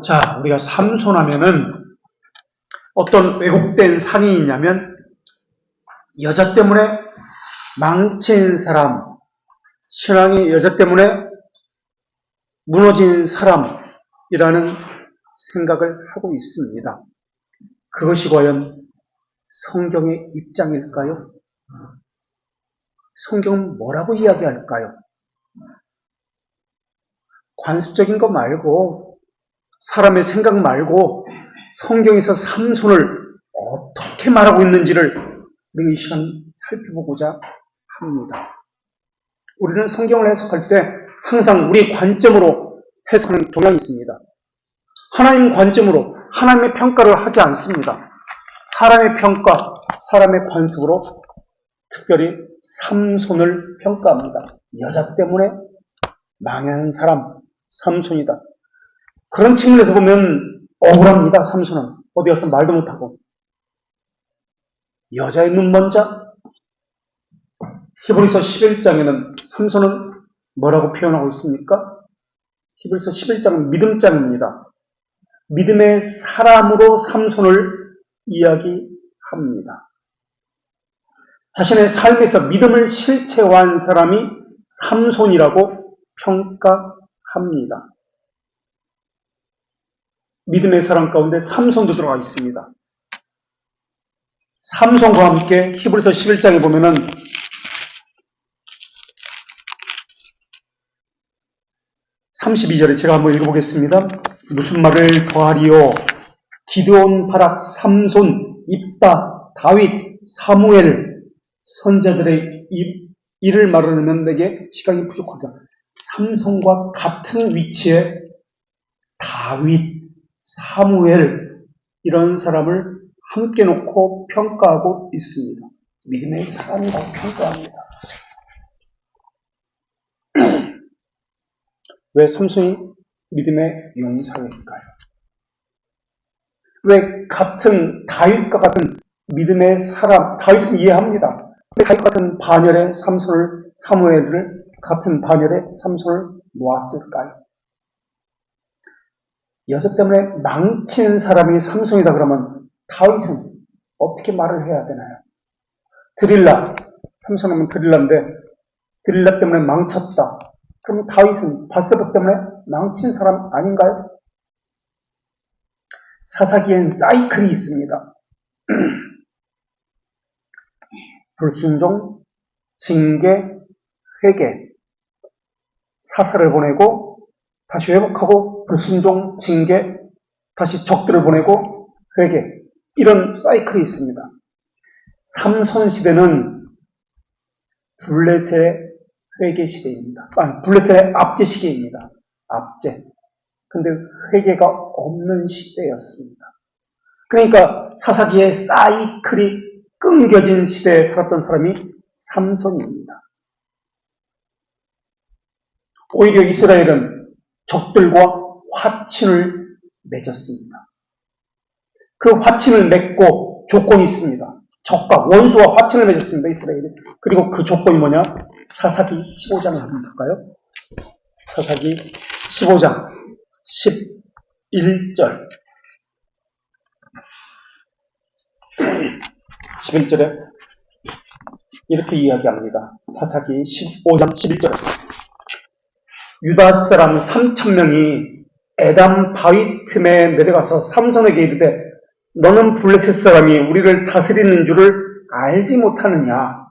자, 우리가 삼손하면은 어떤 왜곡된 상이 있냐면 여자 때문에 망친 사람, 신앙이 여자 때문에 무너진 사람이라는 생각을 하고 있습니다. 그것이 과연 성경의 입장일까요? 성경은 뭐라고 이야기할까요? 관습적인 거 말고 사람의 생각 말고 성경에서 삼손을 어떻게 말하고 있는지를 우리가 이 시간 살펴보고자 합니다. 우리는 성경을 해석할 때 항상 우리 관점으로 해석하는 경향이 있습니다. 하나님 관점으로 하나님의 평가를 하지 않습니다. 사람의 평가, 사람의 관습으로 특별히 삼손을 평가합니다. 여자 때문에 망한 사람, 삼손이다. 그런 측면에서 보면 억울합니다. 삼손은 어디 가서 말도 못하고 여자의 눈먼자. 히브리서 11장에는 삼손은 뭐라고 표현하고 있습니까? 히브리서 11장은 믿음장입니다. 믿음의 사람으로 삼손을 이야기합니다. 자신의 삶에서 믿음을 실체화한 사람이 삼손이라고 평가합니다. 믿음의 사람 가운데 삼손도 들어가 있습니다. 삼손과 함께 히브리서 11장에 보면은 (32절에) 제가 한번 읽어보겠습니다. 무슨 말을 더하리요? 기드온, 바락, 삼손, 입다, 다윗, 사무엘 선자들의 일을 말하면 내게 시간이 부족하다. 삼손과 같은 위치에 다윗, 사무엘 이런 사람을 함께 놓고 평가하고 있습니다. 믿음의 사람이라고 평가합니다. 왜 삼손이 믿음의 용사일까요? 왜 같은 다윗과 같은 믿음의 사람, 다윗은 이해합니다. 왜 다윗과 같은 반열에 사무엘을 같은 반열에 삼손을 놓았을까요? 여자 때문에 망친 사람이 삼손이다 그러면 다윗은 어떻게 말을 해야 되나요? 드릴라, 삼손하면 드릴라인데 드릴라 때문에 망쳤다. 그럼 다윗은 밧세바 때문에 망친 사람 아닌가요? 사사기엔 사이클이 있습니다. 불순종, 징계, 회개. 사사를 보내고 다시 회복하고 불순종, 징계, 다시 적들을 보내고 회개. 이런 사이클이 있습니다. 삼손 시대는 블레셋의 회개 시대입니다. 블레셋의 압제 시기입니다. 압제. 근데 회개가 없는 시대였습니다. 그러니까 사사기의 사이클이 끊겨진 시대에 살았던 사람이 삼손입니다. 오히려 이스라엘은 적들과 화친을 맺었습니다. 그 화친을 맺고 조건이 있습니다. 적과 원수와 화친을 맺었습니다. 이스라엘이. 그리고 그 조건이 뭐냐? 사사기 15장을 한번 볼까요? 사사기 15장 11절 11절에 이렇게 이야기합니다. 사사기 15장 11절에 유다 사람 3,000명이 에담 바위 틈에 내려가서 삼손에게 이르되 너는 블레셋 사람이 우리를 다스리는 줄을 알지 못하느냐.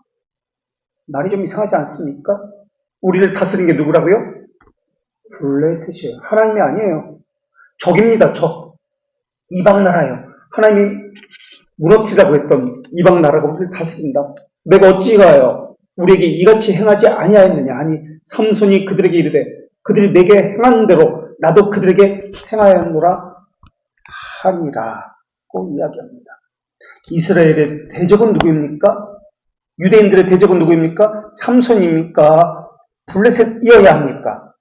말이 좀 이상하지 않습니까? 우리를 다스리는 게 누구라고요? 블레셋이에요. 하나님이 아니에요. 적입니다. 적. 이방 나라예요. 하나님이 무너뜨리라고 했던 이방 나라가 우리를 다스린다. 내가 어찌 가요? 우리에게 이같이 행하지 아니하였느냐. 아니 삼손이 그들에게 이르되 그들이 내게 행한 대로 나도 그들에게 행하였노라 하니라고 이야기합니다. 이스라엘의 대적은 누구입니까? 유대인들의 대적은 누구입니까? 삼손입니까? 블레셋이어야 합니까?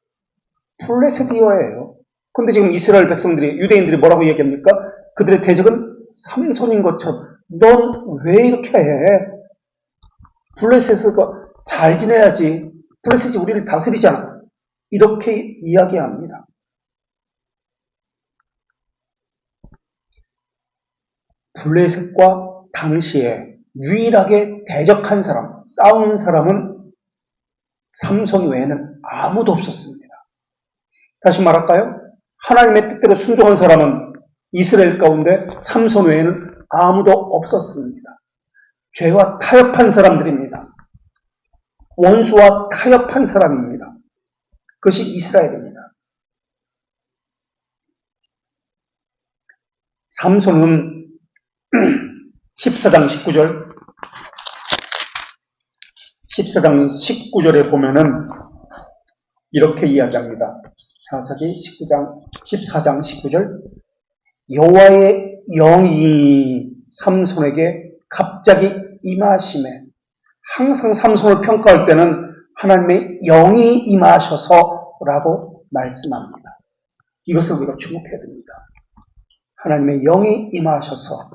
블레셋이어야해요. 그런데 지금 이스라엘 백성들이, 유대인들이 뭐라고 얘기합니까? 그들의 대적은 삼손인 것처럼. 넌 왜 이렇게 해? 블레셋과 잘 지내야지. 블레셋이 우리를 다스리잖아. 이렇게 이야기합니다. 블레셋과 당시에 유일하게 대적한 사람, 싸운 사람은 삼손 외에는 아무도 없었습니다. 다시 말할까요? 하나님의 뜻대로 순종한 사람은 이스라엘 가운데 삼손 외에는 아무도 없었습니다. 죄와 타협한 사람들입니다. 원수와 타협한 사람입니다. 그것이 이스라엘입니다. 삼손은 14장 19절에 보면은 이렇게 이야기합니다. 사사기 14장 19절. 여호와의 영이 삼손에게 갑자기 임하심에, 항상 삼손을 평가할 때는 하나님의 영이 임하셔서라고 말씀합니다. 이것을 우리가 주목해야 됩니다. 하나님의 영이 임하셔서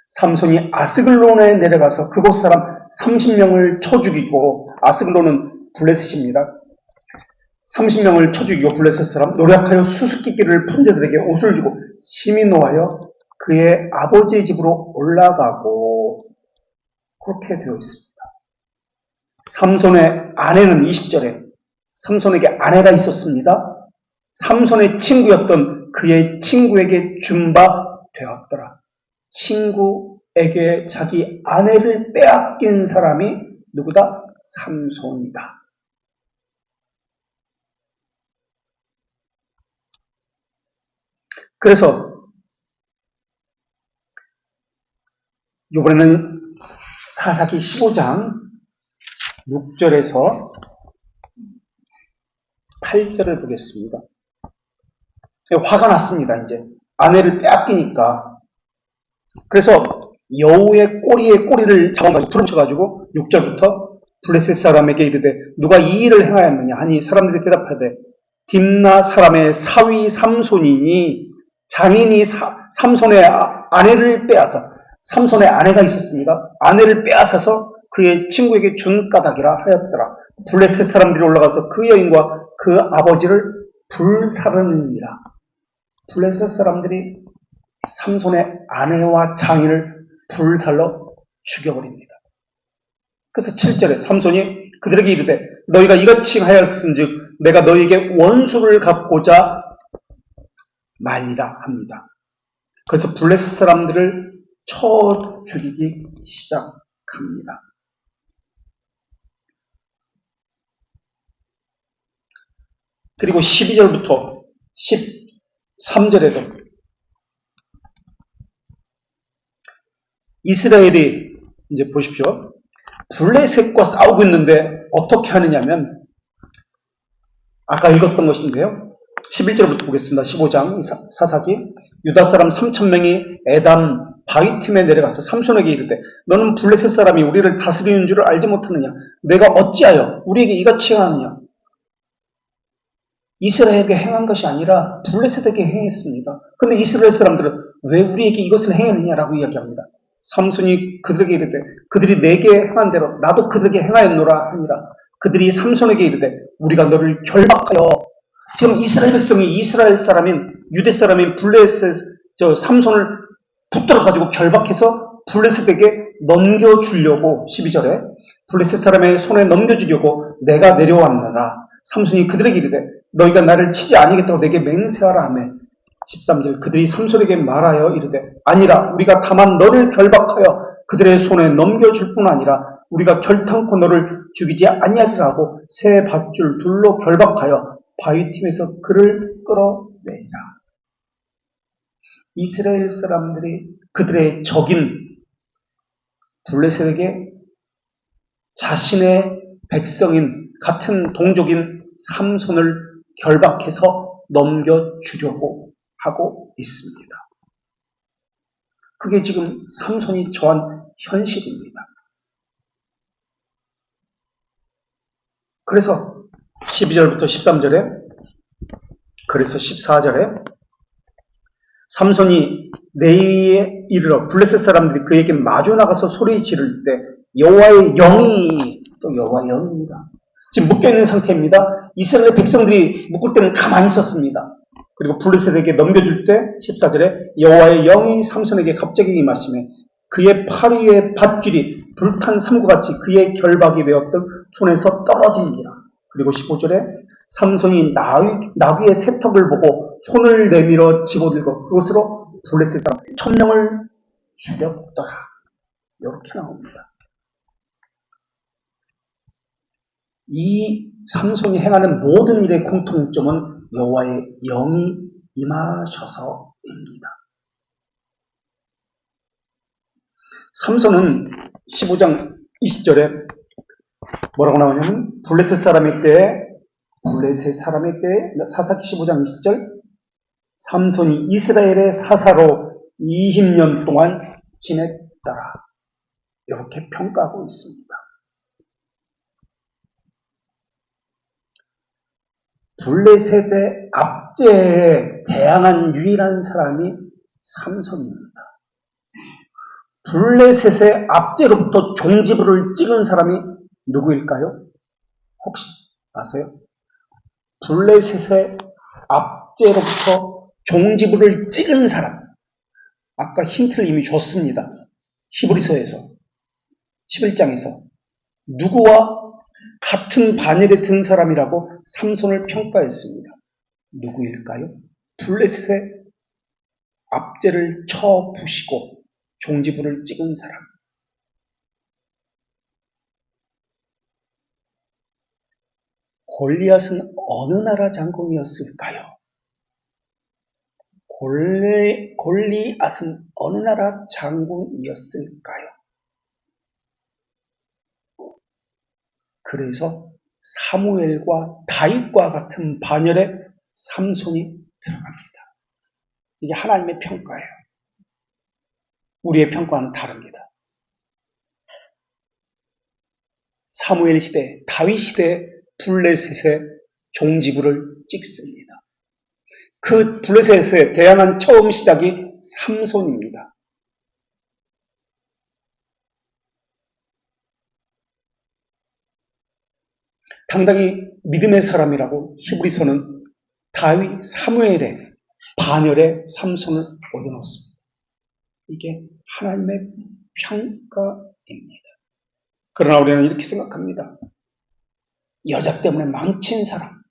삼손이 아스글론에 내려가서 그곳 사람 30명을 쳐 죽이고, 아스글론은 블레셋입니다. 30명을 쳐 죽이고 블레셋 사람 노력하여 수수께끼를 푼 자들에게 옷을 주고 심히 노하여 그의 아버지의 집으로 올라가고, 그렇게 되어 있습니다. 삼손의 아내는 20절에 삼손에게 아내가 있었습니다. 삼손의 친구였던 그의 친구에게 준 바 되었더라. 친구에게 자기 아내를 빼앗긴 사람이 누구다? 삼손이다. 그래서 이번에는 사사기 15장 6절에서 8절을 보겠습니다. 화가 났습니다. 이제 아내를 빼앗기니까. 그래서 여우의 꼬리에 꼬리를 잡아가지고 풀어쳐가지고 6절부터 블레셋 사람에게 이르되 누가 이 일을 행하였느냐 하니 사람들이 대답하되 딥나 사람의 사위 삼손이니 장인이 삼손의 아내를 빼앗아, 삼손의 아내가 있었습니다. 아내를 빼앗아서 그의 친구에게 준 까닭이라 하였더라. 블레셋 사람들이 올라가서 그 여인과 그 아버지를 불살르니라. 블레셋 사람들이 삼손의 아내와 장인을 불살러 죽여버립니다. 그래서 7절에 삼손이 그들에게 이르되 너희가 이같이 하였은즉 내가 너희에게 원수를 갚고자 말리라 합니다. 그래서 블레셋 사람들을 쳐 죽이기 시작합니다. 그리고 12절부터 13절에도 이스라엘이, 이제 보십시오. 블레셋과 싸우고 있는데 어떻게 하느냐면, 아까 읽었던 것인데요. 11절부터 보겠습니다. 15장 사사기. 유다 사람 3,000명이 에담 바위팀에 내려가서 삼손에게 이르되 너는 블레셋 사람이 우리를 다스리는 줄을 알지 못하느냐? 내가 어찌하여 우리에게 이같이 행하느냐? 이스라엘에게 행한 것이 아니라 블레셋에게 행했습니다. 그런데 이스라엘 사람들은 왜 우리에게 이것을 행했느냐라고 이야기합니다. 삼손이 그들에게 이르되 그들이 내게 행한 대로 나도 그들에게 행하였노라 하니라. 그들이 삼손에게 이르되 우리가 너를 결박하여, 지금 이스라엘 백성이 이스라엘 사람인 유대 사람인 블레셋 삼손을 붙들어 가지고 결박해서 블레셋에게 넘겨주려고, 12절에 블레셋 사람의 손에 넘겨주려고 내가 내려왔느라. 삼손이 그들에게 이르되 너희가 나를 치지 아니겠다고 내게 맹세하라 하며, 13절 그들이 삼손에게 말하여 이르되 아니라 우리가 다만 너를 결박하여 그들의 손에 넘겨줄 뿐 아니라 우리가 결탄코 너를 죽이지 아니하리라 하고 새 밧줄 둘로 결박하여 바위팀에서 그를 끌어내리라. 이스라엘 사람들이 그들의 적인 블레셋에게 자신의 백성인 같은 동족인 삼손을 결박해서 넘겨주려고 하고 있습니다. 그게 지금 삼손이 처한 현실입니다. 그래서 12절부터 13절에, 그래서 14절에 삼손이 내위에 이르러 블레셋 사람들이 그에게 마주 나가서 소리 지를 때 여호와의 영이, 또 여호와의 영입니다. 지금 묶여있는 상태입니다. 이스라엘 백성들이 묶을 때는 가만히 있었습니다. 그리고 블레셋에게 넘겨줄 때 14절에 여호와의 영이 삼손에게 갑자기 임하시매 그의 팔 위에 밧줄이 불탄 삼과 같이 그의 결박이 되었던 손에서 떨어지니라. 그리고 15절에 삼손이 나귀의 새턱을 보고 손을 내밀어 집어들고 그것으로 블레셋 사람 1000명을 죽였더라. 이렇게 나옵니다. 이 삼손이 행하는 모든 일의 공통점은 여호와의 영이 임하셔서입니다. 삼손은 15장 20절에 뭐라고 나오냐면 블레셋 사람의 때에 사사기 15장 20절 삼손이 이스라엘의 사사로 20년 동안 지냈더라. 이렇게 평가하고 있습니다. 블레셋의 압제에 대항한 유일한 사람이 삼손입니다. 블레셋의 압제로부터 종지부를 찍은 사람이 누구일까요? 혹시 아세요? 블레셋의 압제로부터 종지부를 찍은 사람. 아까 힌트를 이미 줬습니다. 히브리서에서 11장에서 누구와 같은 반열에 든 사람이라고 삼손을 평가했습니다. 누구일까요? 블레셋의 압제를 쳐부시고 종지부를 찍은 사람. 골리앗은 어느 나라 장군이었을까요? 골리앗은 어느 나라 장군이었을까요? 그래서 사무엘과 다윗과 같은 반열에 삼손이 들어갑니다. 이게 하나님의 평가예요. 우리의 평가는 다릅니다. 사무엘 시대, 다윗 시대에 블레셋의 종지부를 찍습니다. 그 블레셋에 대항한 처음 시작이 삼손입니다. 당당히 믿음의 사람이라고 히브리서는 다윗, 사무엘의 반열에 삼손을 올려놓습니다. 이게 하나님의 평가입니다. 그러나 우리는 이렇게 생각합니다. 여자 때문에 망친 사람.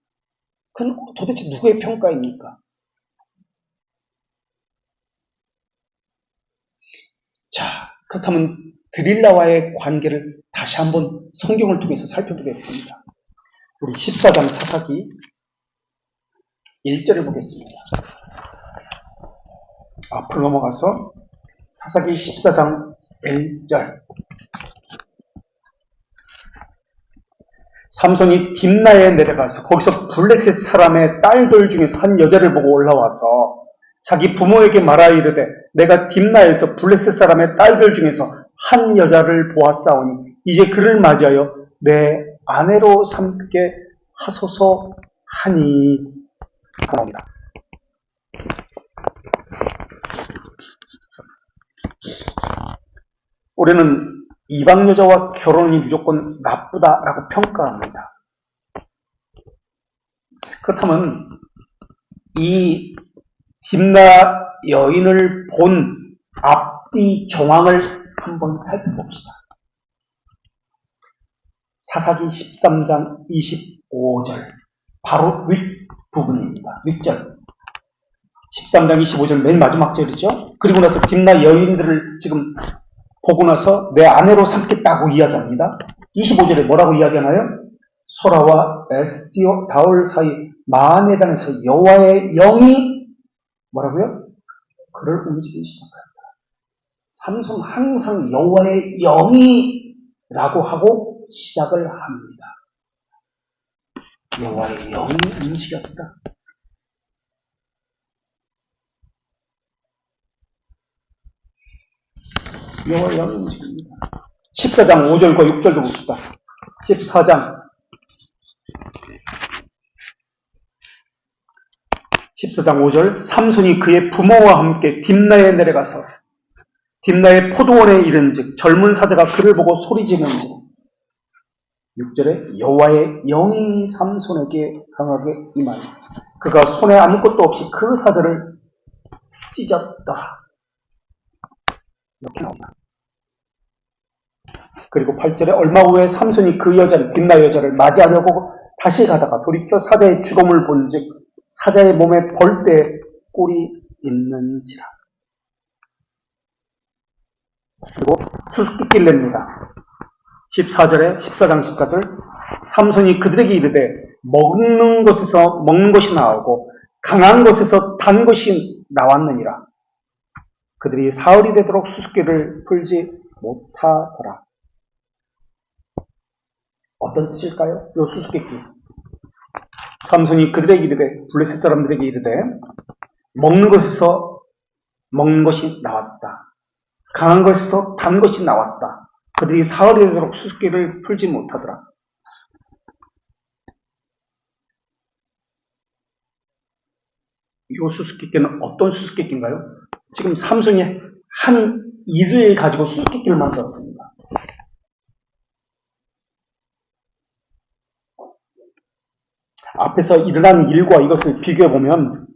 그건 도대체 누구의 평가입니까? 자, 그렇다면 드릴라와의 관계를 다시 한번 성경을 통해서 살펴보겠습니다. 우리 14장 사사기 1절을 보겠습니다. 앞으로 넘어가서 사사기 14장 1절. 삼손이 딥나에 내려가서 거기서 블레셋 사람의 딸들 중에서 한 여자를 보고 올라와서 자기 부모에게 말하 이르되 내가 딥나에서 블레셋 사람의 딸들 중에서 한 여자를 보았사오니 이제 그를 맞이하여 내 아내로 삼게 하소서 하니 합니다. 우리는 이방 여자와 결혼이 무조건 나쁘다라고 평가합니다. 그렇다면 이 딥나 여인을 본 앞뒤 정황을 한번 살펴봅시다. 사사기 13장 25절 바로 윗부분입니다. 윗절 13장 25절 맨 마지막 절이죠. 그리고 나서 딥나 여인들을 지금 보고 나서 내 아내로 삼겠다고 이야기합니다. 25절에 뭐라고 이야기하나요? 소라와 에스티오 다올 사이 마하네단에서 여호와의 영이 뭐라고요? 그를 움직이기 시작합니다. 삼손 항상 여호와의 영이라고 하고 시작을 합니다. 여호와의 영이 움직였다. 여호와의 영이 움직입니다. 14장 5절과 6절도 봅시다. 14장 5절 삼손이 그의 부모와 함께 딥나에 내려가서 딥나의 포도원에 이른즉 젊은 사자가 그를 보고 소리지르는지 6절에 여호와의 영이 삼손에게 강하게 임하니 그가 손에 아무것도 없이 그 사자를 찢었더라. 이렇게 나옵니다. 그리고 8절에 얼마 후에 삼손이 그 여자를, 딥나 여자를 맞이하려고 다시 가다가 돌이켜 사자의 죽음을 본즉 사자의 몸에 벌떼 뿔이 있는지라. 그리고 수수께끼를 냅니다. 14장 14절 삼손이 그들에게 이르되 먹는 것에서 먹는 것이 나오고 강한 것에서 단 것이 나왔느니라. 그들이 사흘이 되도록 수수께끼를 풀지 못하더라. 어떤 뜻일까요? 요 수수께끼. 삼손이 그들에게 이르되, 블레셋 사람들에게 이르되 먹는 것에서 먹는 것이 나왔다. 강한 것에서 단 것이 나왔다. 그들이 사흘이 되도록 수수께끼를 풀지 못하더라. 이 수수께끼는 어떤 수수께끼인가요? 지금 삼손이 한 일을 가지고 수수께끼를 만들었습니다. 앞에서 일어난 일과 이것을 비교해보면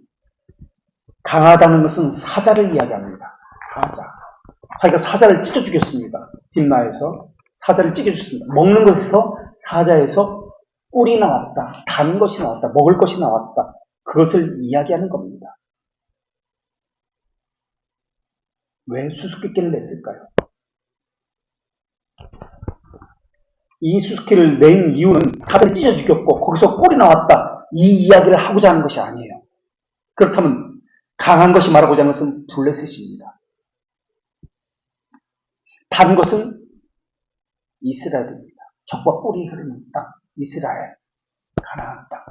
강하다는 것은 사자를 이야기합니다. 사자. 자기가 사자를 찢어 죽였습니다. 딥나에서 사자를 찢어 죽였습니다. 먹는 것에서 사자에서 꿀이 나왔다. 단 것이 나왔다. 먹을 것이 나왔다. 그것을 이야기하는 겁니다. 왜 수수께끼를 냈을까요? 이 수수께끼를 낸 이유는 사자를 찢어 죽였고 거기서 꿀이 나왔다. 이 이야기를 하고자 하는 것이 아니에요. 그렇다면 강한 것이 말하고자 하는 것은 블레셋입니다. 단 것은 이스라엘입니다. 적과 꿀이 흐르는 땅, 이스라엘, 가나안 땅.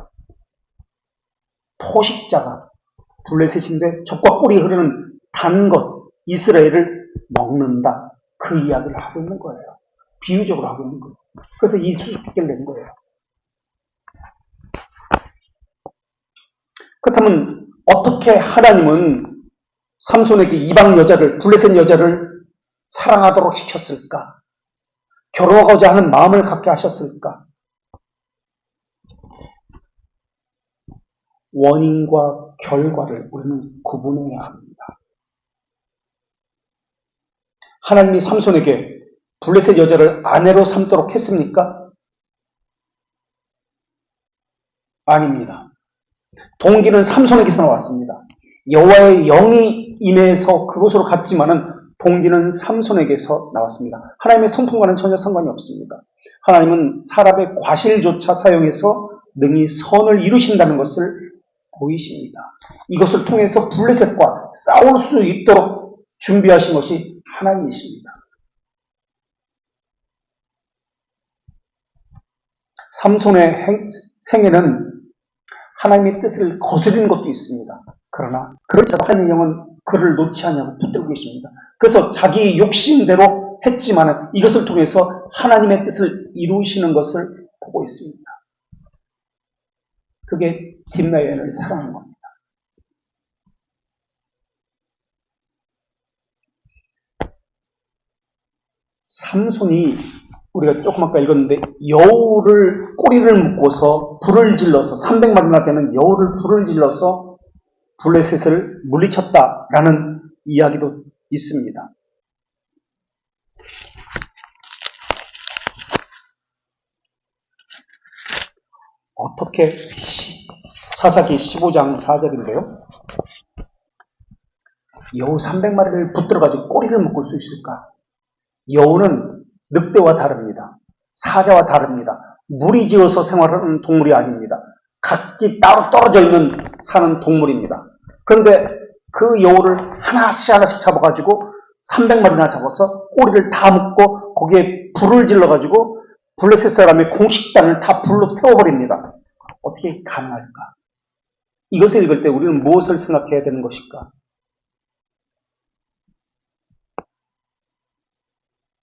포식자가 블레셋인데 적과 꿀이 흐르는 단 것, 이스라엘을 먹는다. 그 이야기를 하고 있는 거예요. 비유적으로 하고 있는 거예요. 그래서 이 수수께끼를 낸 거예요. 그렇다면 어떻게 하나님은 삼손에게 이방 여자를, 블레셋 여자를 사랑하도록 시켰을까? 결혼하고자 하는 마음을 갖게 하셨을까? 원인과 결과를 우리는 구분해야 합니다. 하나님이 삼손에게 블레셋 여자를 아내로 삼도록 했습니까? 아닙니다. 동기는 삼손에게서 나왔습니다. 여호와의 영이 임해서 그곳으로 갔지만은 동기는 삼손에게서 나왔습니다. 하나님의 성품과는 전혀 상관이 없습니다. 하나님은 사람의 과실조차 사용해서 능히 선을 이루신다는 것을 보이십니다. 이것을 통해서 블레셋과 싸울 수 있도록 준비하신 것이 하나님이십니다. 삼손의 생애는 하나님의 뜻을 거스리는 것도 있습니다. 그러나 그렇지라도 하나님의 영은 그를 놓지 않냐고 붙들고 계십니다. 그래서 자기 욕심대로 했지만 이것을 통해서 하나님의 뜻을 이루시는 것을 보고 있습니다. 그게 딥나 여인을 사랑하는 겁니다. 삼손이 우리가 조금 아까 읽었는데 여우를 꼬리를 묶어서 불을 질러서 300마리나 되는 여우를 불을 질러서 블레셋을 물리쳤다라는 이야기도 있습니다. 어떻게 사사기 15장 4절인데요. 여우 300마리를 붙들어가지고 꼬리를 묶을 수 있을까? 여우는 늑대와 다릅니다. 사자와 다릅니다. 무리지어서 생활하는 동물이 아닙니다. 각기 따로 떨어져 있는 사는 동물입니다. 그런데 그 여우를 하나씩 잡아가지고 300마리나 잡아서 꼬리를 다 묶고 거기에 불을 질러가지고 블레셋 사람의 공식단을 다 불로 태워버립니다. 어떻게 가능할까? 이것을 읽을 때 우리는 무엇을 생각해야 되는 것일까?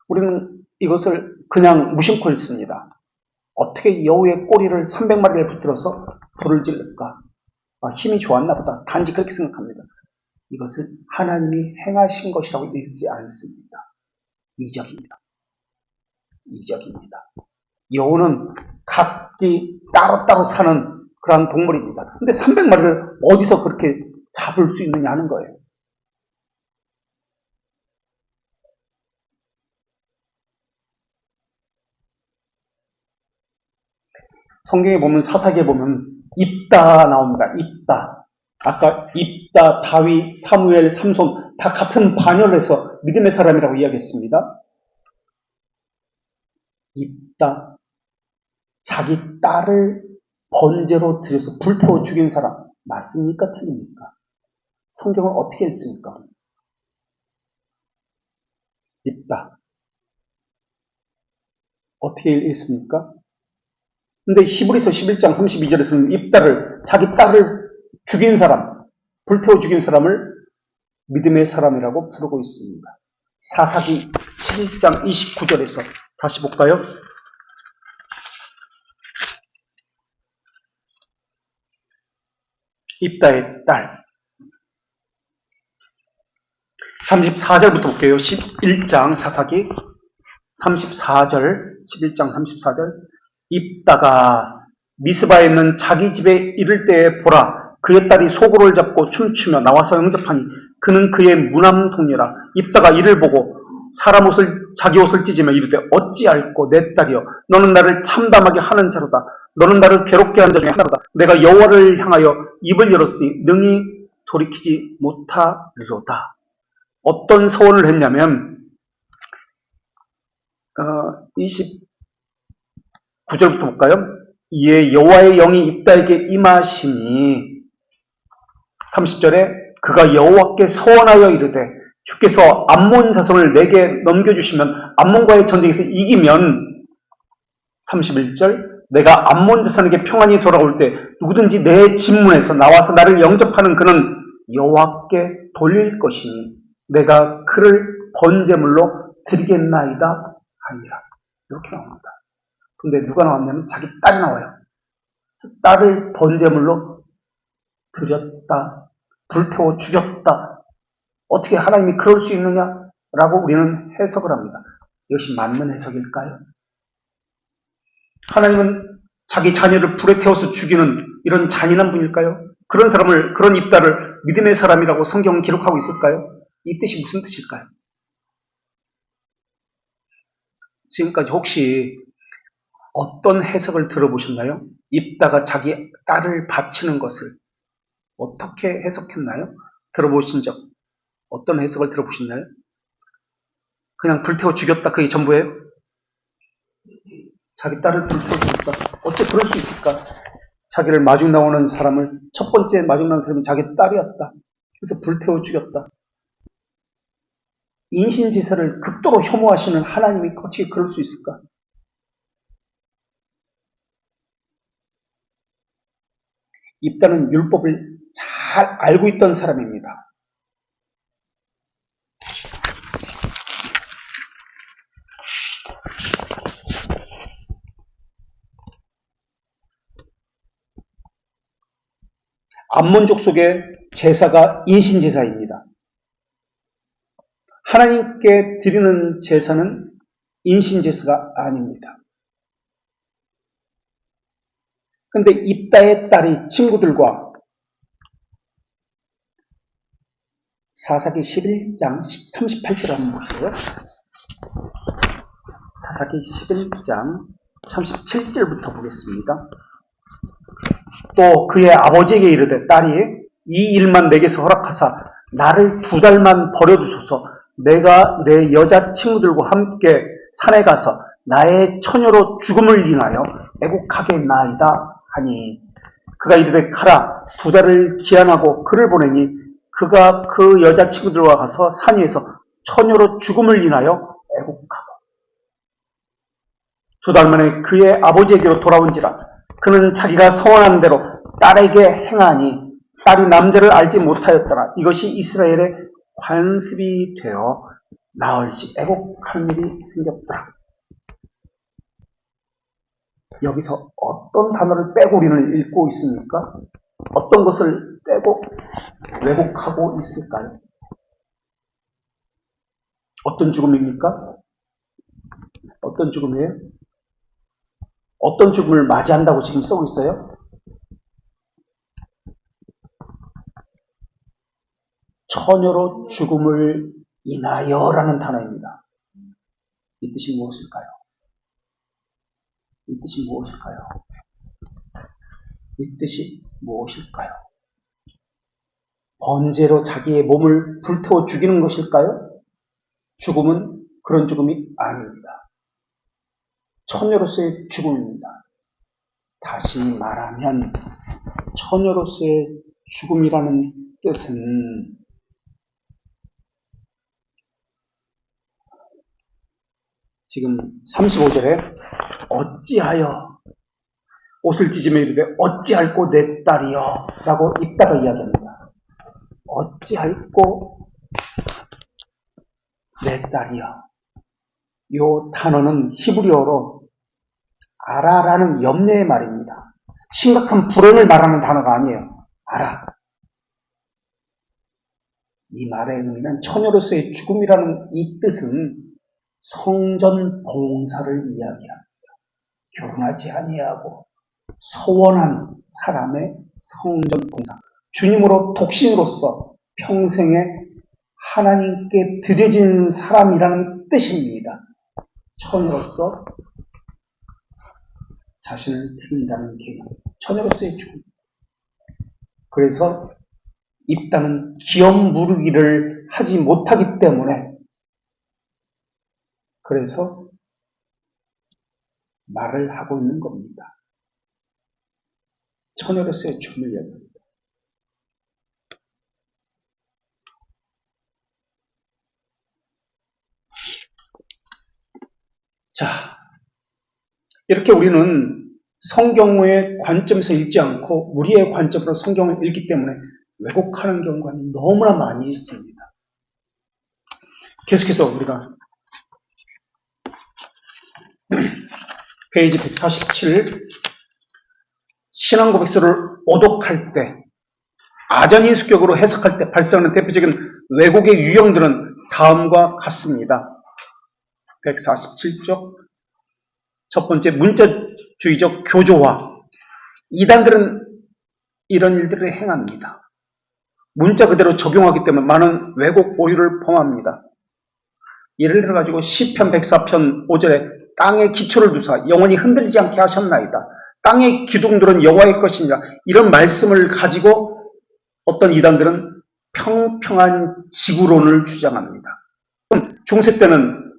우리는 이것을 그냥 무심코 읽습니다. 어떻게 여우의 꼬리를 300마리를 붙들어서 불을 질를까? 힘이 좋았나 보다. 단지 그렇게 생각합니다. 이것을 하나님이 행하신 것이라고 읽지 않습니다. 이적입니다. 이적입니다. 여우는 각기 따로따로 사는 그러한 동물입니다. 근데 300마리를 어디서 그렇게 잡을 수 있느냐는 거예요. 성경에 보면, 사사기에 보면 입다 나옵니다. 입다. 아까 입다, 다윗, 사무엘, 삼손 다 같은 반열을 해서 믿음의 사람이라고 이야기했습니다. 입다, 자기 딸을 번제로 드려서 불태워 죽인 사람 맞습니까? 틀립니까? 성경을 어떻게 읽습니까? 입다. 어떻게 읽습니까? 근데 히브리서 11장 32절에서는 입다를, 자기 딸을 죽인 사람, 불태워 죽인 사람을 믿음의 사람이라고 부르고 있습니다. 사사기 7장 29절에서 다시 볼까요? 입다의 딸. 34절부터 볼게요. 11장 사사기 34절, 11장 34절. 입다가 미스바에 있는 자기 집에 이를 때에 보라, 그의 딸이 소고를 잡고 춤추며 나와서 영접하니 그는 그의 무남동녀라. 입다가 이를 보고 사람 옷을, 자기 옷을 찢으며 이르되 어찌할꼬 내 딸이여, 너는 나를 참담하게 하는 자로다. 너는 나를 괴롭게 한 자 중에 하나로다. 내가 여호와를 향하여 입을 열었으니 능히 돌이키지 못하리로다. 어떤 서원을 했냐면 29절부터 볼까요? 이에 여호와의 영이 입다에게 임하시니 30절에 그가 여호와께 서원하여 이르되 주께서 암몬 자손을 내게 넘겨주시면 암몬과의 전쟁에서 이기면 31절 내가 암몬 자손에게 평안히 돌아올 때 누구든지 내 집문에서 나와서 나를 영접하는 그는 여호와께 돌릴 것이니 내가 그를 번제물로 드리겠나이다 하니라. 이렇게 나옵니다. 근데 누가 나왔냐면 자기 딸이 나와요. 딸을 번제물로 드렸다. 불태워 죽였다. 어떻게 하나님이 그럴 수 있느냐라고 우리는 해석을 합니다. 이것이 맞는 해석일까요? 하나님은 자기 자녀를 불에 태워서 죽이는 이런 잔인한 분일까요? 그런 사람을, 그런 입다를 믿음의 사람이라고 성경은 기록하고 있을까요? 이 뜻이 무슨 뜻일까요? 지금까지 혹시 어떤 해석을 들어보셨나요? 입다가 자기 딸을 바치는 것을 어떻게 해석했나요? 들어보신 적, 어떤 해석을 들어보셨나요? 그냥 불태워 죽였다, 그게 전부예요? 자기 딸을 불태워 죽였다. 어째 그럴 수 있을까? 자기를 마중 나오는 사람을, 첫 번째 마중 나오는 사람이 자기 딸이었다. 그래서 불태워 죽였다. 인신지사를 극도로 혐오하시는 하나님이 어떻게 그럴 수 있을까? 입다는 율법을 잘 알고 있던 사람입니다. 암몬족 속의 제사가 인신제사입니다. 하나님께 드리는 제사는 인신제사가 아닙니다. 그런데 입다의 딸이 친구들과 사사기 11장 38절 한번 보세요. 사사기 11장 37절부터 보겠습니다. 또 그의 아버지에게 이르되 딸이 이 일만 내게서 허락하사 나를 2달만 버려두소서. 내가 내 여자 친구들과 함께 산에 가서 나의 처녀로 죽음을 인하여 애국하겠나이다 하니 그가 이르되 가라. 2달을 기한하고 그를 보내니 그가 그 여자 친구들과 가서 산 위에서 처녀로 죽음을 인하여 애국하고 2달 만에 그의 아버지에게로 돌아온지라. 그는 자기가 서원한 대로 딸에게 행하니 딸이 남자를 알지 못하였더라. 이것이 이스라엘의 관습이 되어 나흘씩 애곡할 일이 생겼더라. 여기서 어떤 단어를 빼고 우리는 읽고 있습니까? 어떤 것을 빼고 왜곡하고 있을까요? 어떤 죽음입니까? 어떤 죽음이에요? 어떤 죽음을 맞이한다고 지금 쓰고 있어요? 처녀로 죽음을 인하여라는 단어입니다. 이 뜻이 무엇일까요? 이 뜻이 무엇일까요? 이 뜻이 무엇일까요? 번제로 자기의 몸을 불태워 죽이는 것일까요? 죽음은 그런 죽음이 아닙니다. 처녀로서의 죽음입니다. 다시 말하면 처녀로서의 죽음이라는 뜻은 지금 35절에 어찌하여 옷을 뒤지며 이르되 어찌할꼬 내 딸이여 라고 입다가 이야기합니다. 어찌할꼬 내 딸이여. 이 단어는 히브리어로 아라라는 염려의 말입니다. 심각한 불행을 말하는 단어가 아니에요. 아라. 이 말의 의미는 처녀로서의 죽음이라는 이 뜻은 성전 봉사를 이야기합니다. 결혼하지 아니하고 소원한 사람의 성전 봉사. 주님으로 독신으로서 평생에 하나님께 드려진 사람이라는 뜻입니다. 처녀로서 자신을 드린다는 개념. 처녀로서의 죽음. 그래서 입다는 기업 무르기를 하지 못하기 때문에 그래서 말을 하고 있는 겁니다. 처녀로서의 죽음을 이야기합니다. 자, 이렇게 우리는 성경의 관점에서 읽지 않고 우리의 관점으로 성경을 읽기 때문에 왜곡하는 경우가 너무나 많이 있습니다. 계속해서 우리가 페이지 147 신앙고백서를 오독할 때 아전인수격으로 해석할 때 발생하는 대표적인 왜곡의 유형들은 다음과 같습니다. 147쪽 첫 번째 문자주의적 교조화. 이단들은 이런 일들을 행합니다. 문자 그대로 적용하기 때문에 많은 왜곡 오류를 범합니다. 예를 들어가지고 시편 104편 5절에 땅에 기초를 두사 영원히 흔들리지 않게 하셨나이다. 땅의 기둥들은 여호와의 것이니라. 이런 말씀을 가지고 어떤 이단들은 평평한 지구론을 주장합니다. 중세 때는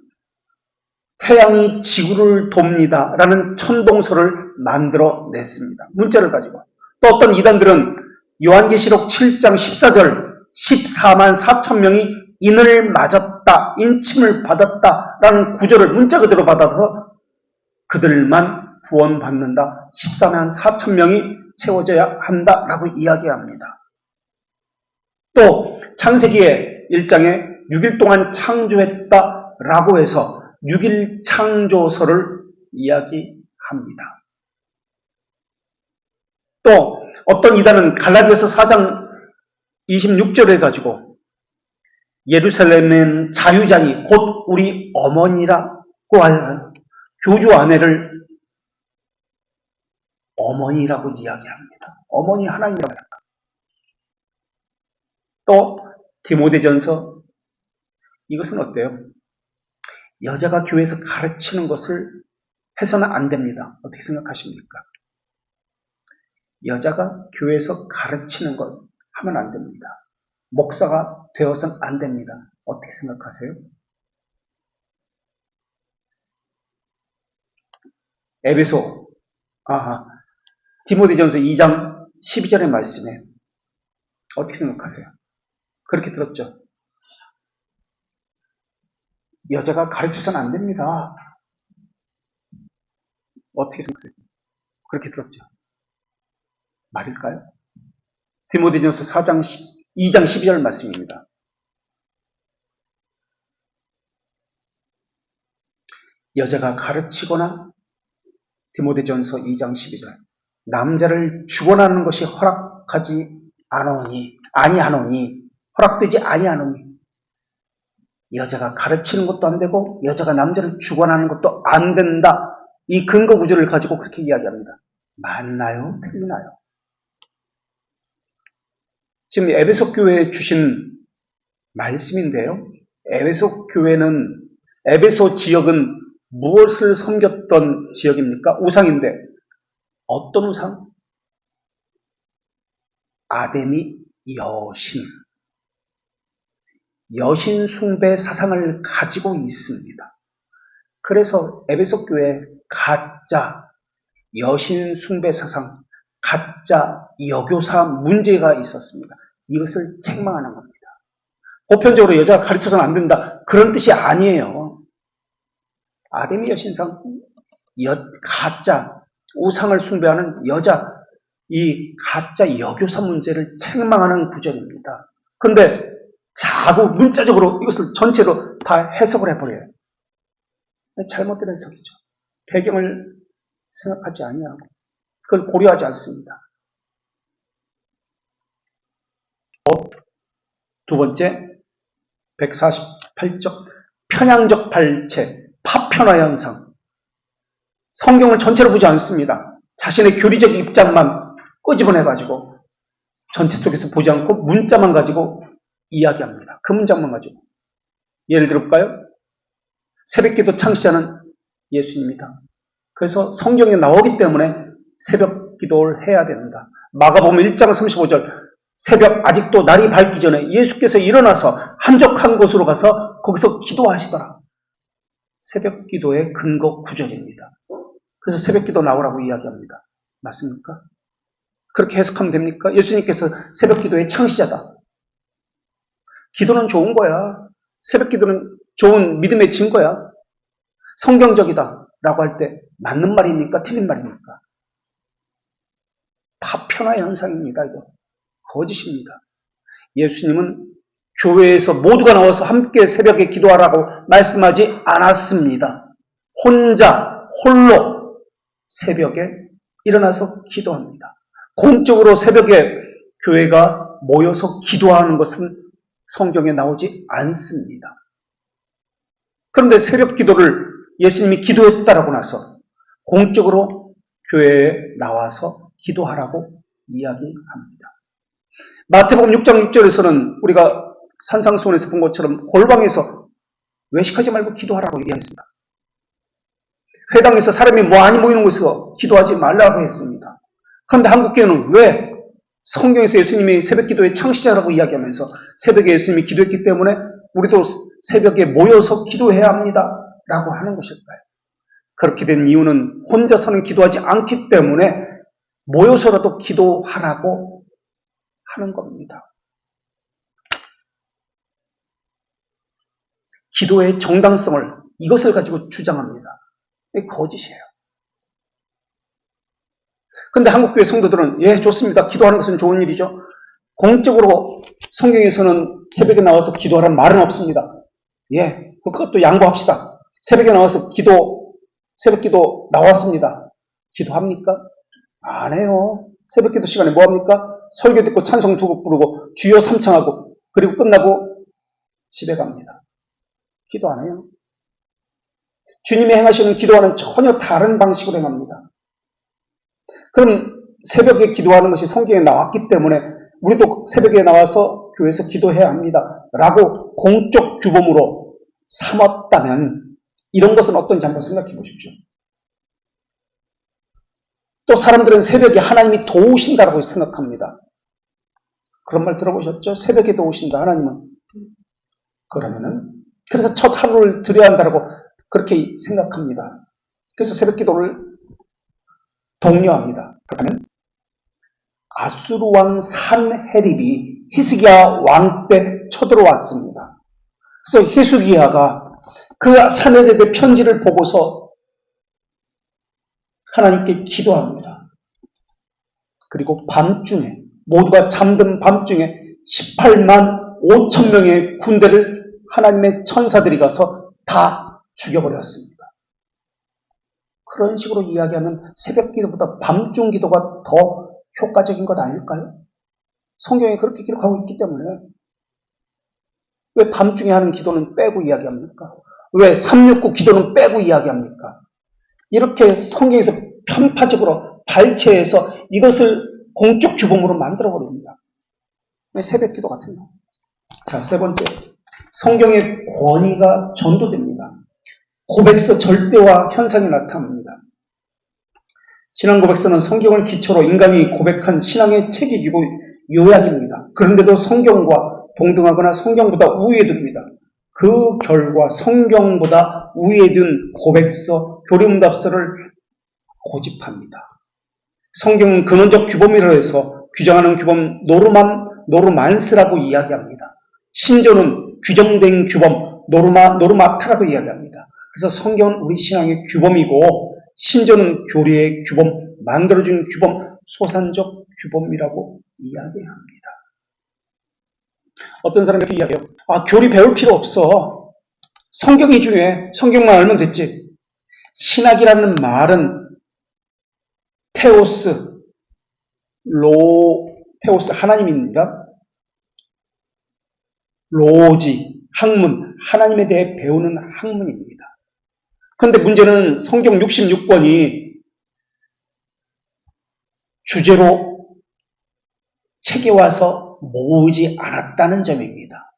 태양이 지구를 돕니다 라는 천동설을 만들어냈습니다. 문자를 가지고. 또 어떤 이단들은 요한계시록 7장 14절 14만 4천 명이 인을 맞았다, 인침을 받았다 라는 구절을 문자 그대로 받아서 그들만 구원받는다. 14만 4천 명이 채워져야 한다라고 이야기합니다. 또 창세기의 1장에 6일 동안 창조했다라고 해서 6일 창조설을 이야기합니다. 또 어떤 이단은 갈라디아서 4장 26절에 가지고 예루살렘은 자유자니 곧 우리 어머니라고 하는 교주 아내를 어머니라고 이야기합니다. 어머니 하나님이라고 합니다. 또 디모데전서 이것은 어때요? 여자가 교회에서 가르치는 것을 해서는 안 됩니다. 어떻게 생각하십니까? 여자가 교회에서 가르치는 것 하면 안 됩니다. 목사가 되어서는 안 됩니다. 어떻게 생각하세요? 디모데전서 2장 12절의 말씀에 어떻게 생각하세요? 그렇게 들었죠? 여자가 가르쳐서는 안 됩니다. 어떻게 생각하세요? 그렇게 들었죠? 맞을까요? 디모데전서 2장 12절 말씀입니다. 여자가 가르치거나 디모데전서 2장 12절 남자를 주관하는 것이 허락되지 아니하노니 여자가 가르치는 것도 안 되고 여자가 남자를 주관하는 것도 안 된다 이 근거 구조를 가지고 그렇게 이야기합니다. 맞나요? 틀리나요? 지금 에베소 교회에 주신 말씀인데요. 에베소 지역은 무엇을 섬겼던 지역입니까? 우상인데 어떤 우상? 아데미 여신 숭배 사상을 가지고 있습니다. 그래서 에베소 교회에 가짜 여신 숭배 사상, 가짜 여교사 문제가 있었습니다. 이것을 책망하는 겁니다. 보편적으로 여자가 가르쳐서는 안 된다. 그런 뜻이 아니에요. 아데미 여신상, 가짜 우상을 숭배하는 여자, 이 가짜 여교사 문제를 책망하는 구절입니다. 그런데 자꾸 문자적으로 이것을 전체로 다 해석을 해버려요. 잘못된 해석이죠. 배경을 생각하지 아니하고 그걸 고려하지 않습니다. 두 번째, 148쪽 편향적 발췌, 파편화 현상. 성경을 전체로 보지 않습니다. 자신의 교리적 입장만 끄집어내가지고 전체 속에서 보지 않고 문자만 가지고 이야기합니다. 그 문장만 가지고. 예를 들어볼까요? 새벽기도 창시자는 예수님이다. 그래서 성경에 나오기 때문에 새벽기도를 해야 된다. 마가복음 1장 35절 새벽 아직도 날이 밝기 전에 예수께서 일어나서 한적한 곳으로 가서 거기서 기도하시더라. 새벽기도의 근거 구절입니다. 그래서 새벽기도 나오라고 이야기합니다. 맞습니까? 그렇게 해석하면 됩니까? 예수님께서 새벽기도의 창시자다. 기도는 좋은 거야. 새벽기도는 좋은 믿음의 증거야. 성경적이다 라고 할 때 맞는 말입니까? 틀린 말입니까? 파편화 현상입니다. 이거 거짓입니다. 예수님은 교회에서 모두가 나와서 함께 새벽에 기도하라고 말씀하지 않았습니다. 홀로 새벽에 일어나서 기도합니다. 공적으로 새벽에 교회가 모여서 기도하는 것은 성경에 나오지 않습니다. 그런데 새벽 기도를 예수님이 기도했다라고 나서 공적으로 교회에 나와서 기도하라고 이야기합니다. 마태복음 6장 6절에서는 우리가 산상수훈에서 본 것처럼 골방에서 외식하지 말고 기도하라고 이야기했습니다. 회당에서 사람이 많이 모이는 곳에서 기도하지 말라고 했습니다. 그런데 한국교회는 왜 성경에서 예수님이 새벽 기도의 창시자라고 이야기하면서 새벽에 예수님이 기도했기 때문에 우리도 새벽에 모여서 기도해야 합니다 라고 하는 것일까요? 그렇게 된 이유는 혼자서는 기도하지 않기 때문에 모여서라도 기도하라고 하는 겁니다. 기도의 정당성을 이것을 가지고 주장합니다. 이게 거짓이에요. 그런데 한국교회 성도들은 예 좋습니다. 기도하는 것은 좋은 일이죠. 공적으로 성경에서는 새벽에 나와서 기도하라는 말은 없습니다. 예, 그것도 양보합시다. 새벽에 나와서 새벽 기도 나왔습니다. 기도합니까? 안 해요. 새벽 기도 시간에 뭐 합니까? 설교 듣고 찬송 두 곡 부르고 주여 삼창하고 그리고 끝나고 집에 갑니다. 기도 안 해요. 주님이 행하시는 기도와는 전혀 다른 방식으로 행합니다. 그럼 새벽에 기도하는 것이 성경에 나왔기 때문에 우리도 새벽에 나와서 교회에서 기도해야 합니다. 라고 공적 규범으로 삼았다면 이런 것은 어떤지 한번 생각해 보십시오. 또 사람들은 새벽에 하나님이 도우신다라고 생각합니다. 그런 말 들어보셨죠? 새벽에 도우신다 하나님은. 그래서 첫 하루를 드려야 한다라고 그렇게 생각합니다. 그래서 새벽 기도를 독려합니다. 그러면 아수르 왕 산헤립이 히스기야 왕 때 쳐들어왔습니다. 그래서 히스기야가 그 산헤립의 편지를 보고서 하나님께 기도합니다. 그리고 밤중에 모두가 잠든 밤중에 18만 5천 명의 군대를 하나님의 천사들이 가서 다 죽여버렸습니다. 그런 식으로 이야기하면 새벽 기도보다 밤중 기도가 더 효과적인 것 아닐까요? 성경에 그렇게 기록하고 있기 때문에 왜 밤중에 하는 기도는 빼고 이야기합니까? 왜 369 기도는 빼고 이야기합니까? 이렇게 성경에서 편파적으로 발췌해서 이것을 공적 규범으로 만들어버립니다. 새벽 기도 같은 거. 자, 세 번째. 성경의 권위가 전도됩니다. 고백서 절대화 현상이 나타납니다. 신앙 고백서는 성경을 기초로 인간이 고백한 신앙의 책이고 요약입니다. 그런데도 성경과 동등하거나 성경보다 우위에 둡니다. 그 결과 성경보다 우위에 둔 고백서, 교리응답서를 고집합니다. 성경은 근원적 규범이라 해서 규정하는 규범 노르만스라고 이야기합니다. 신조는 규정된 규범 노르마타라고 이야기합니다. 그래서 성경은 우리 신앙의 규범이고 신조는 교리의 규범, 만들어준 규범, 소산적 규범이라고 이야기합니다. 어떤 사람이 이렇게 이야기해요. 교리 배울 필요 없어. 성경이 중요해. 성경만 알면 됐지. 신학이라는 말은 테오스 하나님입니다. 로지, 학문, 하나님에 대해 배우는 학문입니다. 그런데 문제는 성경 66권이 주제로 책에 와서 모으지 않았다는 점입니다.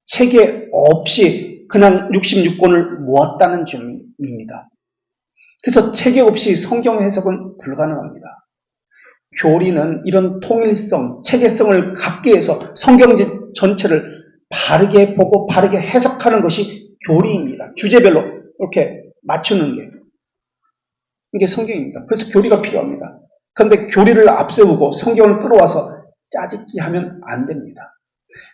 책에 없이 그냥 66권을 모았다는 점입니다. 그래서 책에 없이 성경 해석은 불가능합니다. 교리는 이런 통일성, 체계성을 갖기 위해서 성경 전체를 바르게 보고 바르게 해석하는 것이 교리입니다. 주제별로 이렇게 맞추는 게. 이게 성경입니다. 그래서 교리가 필요합니다. 그런데 교리를 앞세우고 성경을 끌어와서 짜집기 하면 안 됩니다.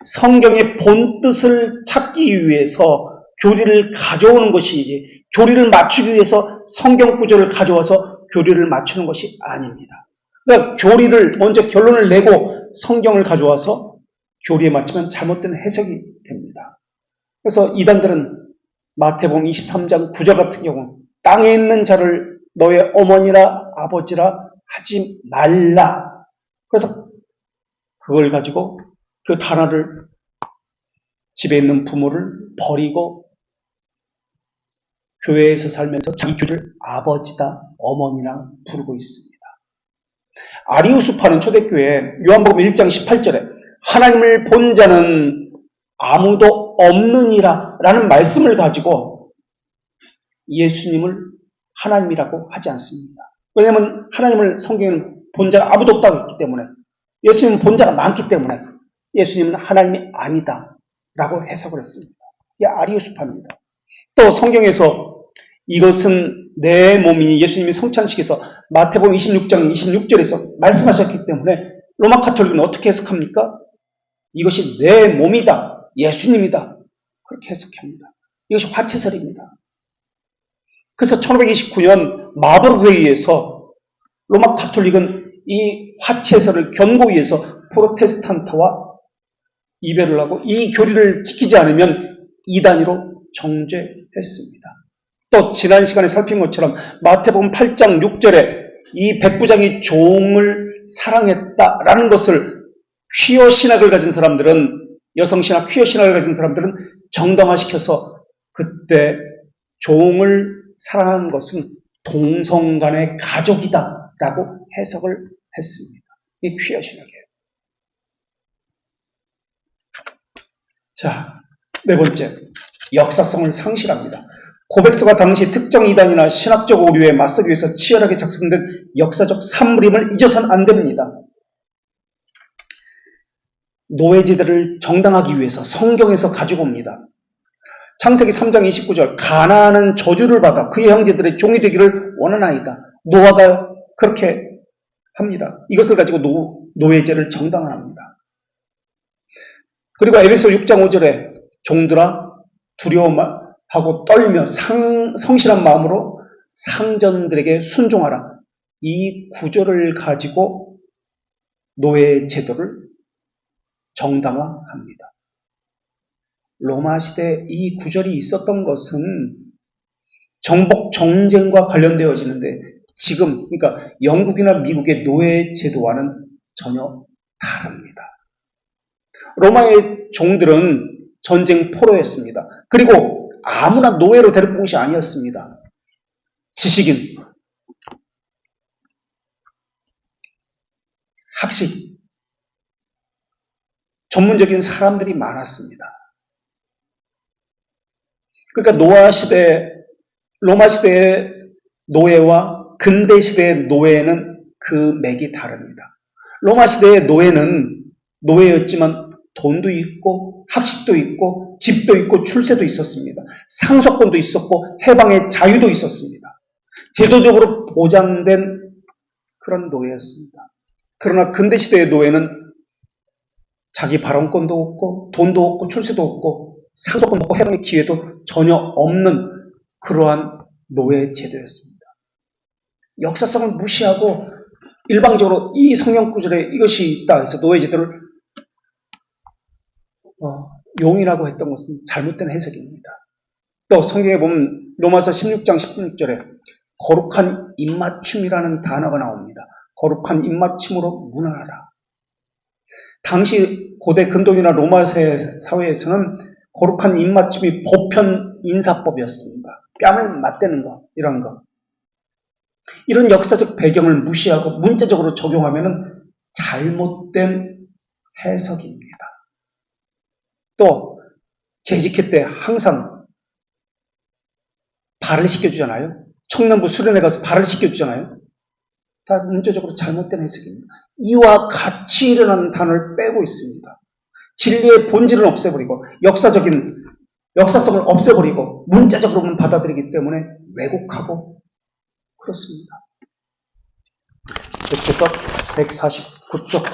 성경의 본뜻을 찾기 위해서 교리를 가져오는 것이지 교리를 맞추기 위해서 성경 구조를 가져와서 교리를 맞추는 것이 아닙니다. 그러니까 교리를 먼저 결론을 내고 성경을 가져와서 교리에 맞추면 잘못된 해석이 됩니다. 그래서 이단들은 마태복음 23장 9절 같은 경우 땅에 있는 자를 너의 어머니라 아버지라 하지 말라. 그래서 그걸 가지고 그 단어를 집에 있는 부모를 버리고 교회에서 살면서 자기 교리를 아버지다, 어머니라 부르고 있습니다. 아리우스파는 초대교회 요한복음 1장 18절에 하나님을 본 자는 아무도 없느니라 라는 말씀을 가지고 예수님을 하나님이라고 하지 않습니다. 왜냐하면 하나님을 성경에는 본 자가 아무도 없다고 했기 때문에 예수님은 본 자가 많기 때문에 예수님은 하나님이 아니다 라고 해석을 했습니다. 이게 아리우스파입니다. 또 성경에서 이것은 내 몸이니 예수님이 성찬식에서 마태복음 26장 26절에서 말씀하셨기 때문에 로마 가톨릭은 어떻게 해석합니까? 이것이 내 몸이다. 예수님이다. 그렇게 해석합니다. 이것이 화채설입니다. 그래서 1529년 마블 회의에서 로마 가톨릭은 이 화채설을 견고히 해서 프로테스탄트와 이별을 하고 이 교리를 지키지 않으면 이단위로 정죄했습니다. 또 지난 시간에 살핀 것처럼 마태복음 8장 6절에 이 백부장이 종을 사랑했다라는 것을 퀴어 신학을 가진 사람들은 여성신학 퀴어 신학을 가진 사람들은 정당화시켜서 그때 종을 사랑한 것은 동성간의 가족이다라고 해석을 했습니다. 이 퀴어 신학이에요. 자, 네 번째, 역사성을 상실합니다. 고백서가 당시 특정 이단이나 신학적 오류에 맞서기 위해서 치열하게 작성된 역사적 산물임을 잊어서는 안 됩니다. 노예제들을 정당하기 위해서 성경에서 가지고 옵니다. 창세기 3장 29절 가나안은 저주를 받아 그의 형제들의 종이 되기를 원하나이다. 노아가 그렇게 합니다. 이것을 가지고 노예제를 정당화합니다. 그리고 에베소 6장 5절에 종들아 두려워하고 떨며 성실한 마음으로 상전들에게 순종하라. 이 구조를 가지고 노예 제도를 정당화합니다. 로마 시대에 이 구절이 있었던 것은 정복 정쟁과 관련되어지는데 지금 그러니까 영국이나 미국의 노예 제도와는 전혀 다릅니다. 로마의 종들은 전쟁 포로였습니다. 그리고 아무나 노예로 데려온 것이 아니었습니다. 지식인, 학식, 전문적인 사람들이 많았습니다. 그러니까 노아 시대, 로마 시대의 노예와 근대 시대의 노예는 그 맥이 다릅니다. 로마 시대의 노예는 노예였지만 돈도 있고 학식도 있고 집도 있고 출세도 있었습니다. 상속권도 있었고 해방의 자유도 있었습니다. 제도적으로 보장된 그런 노예였습니다. 그러나 근대 시대의 노예는 자기 발언권도 없고 돈도 없고 출세도 없고 상속권도 없고 해방의 기회도 전혀 없는 그러한 노예 제도였습니다. 역사성을 무시하고 일방적으로 이 성경 구절에 이것이 있다 해서 노예 제도를 용이라고 했던 것은 잘못된 해석입니다. 또 성경에 보면 로마서 16장 16절에 거룩한 입맞춤이라는 단어가 나옵니다. 거룩한 입맞춤으로 문화하라. 당시 고대 근동이나 로마 사회에서는 거룩한 입맞춤이 보편 인사법이었습니다. 뺨을 맞대는 거, 이런 거. 이런 역사적 배경을 무시하고 문자적으로 적용하면 잘못된 해석입니다. 또 재직회 때 항상 발을 씻겨주잖아요. 청년부 수련회 가서 발을 씻겨주잖아요. 다 문자적으로 잘못된 해석입니다. 이와 같이 일어나는 단어를 빼고 있습니다. 진리의 본질을 없애버리고 역사성을 없애버리고 문자적으로만 받아들이기 때문에 왜곡하고 그렇습니다. 계속해서 149쪽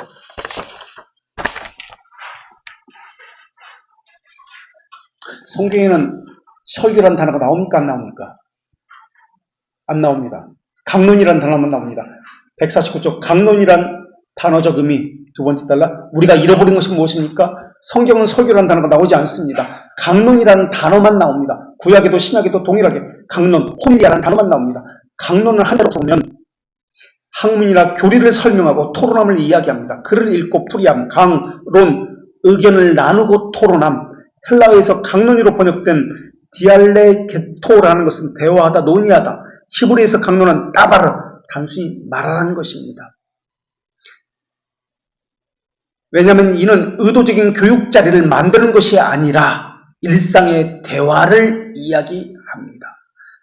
성경에는 설교란 단어가 나옵니까? 안 나옵니까? 안 나옵니다. 강론이란 단어만 나옵니다. 149쪽 강론이란 단어적 의미 두 번째 달라 우리가 잃어버린 것이 무엇입니까? 성경은 설교란 단어가 나오지 않습니다. 강론이라는 단어만 나옵니다. 구약에도 신약에도 동일하게 강론, 호밀리아라는 단어만 나옵니다. 강론을 한자로 보면 학문이나 교리를 설명하고 토론함을 이야기합니다. 글을 읽고 풀이함, 강론, 의견을 나누고 토론함. 헬라어에서 강론으로 번역된 디알레게토라는 것은 대화하다, 논의하다. 히브리에서 강론은 따바르, 단순히 말하라는 것입니다. 왜냐하면 이는 의도적인 교육 자리를 만드는 것이 아니라 일상의 대화를 이야기합니다.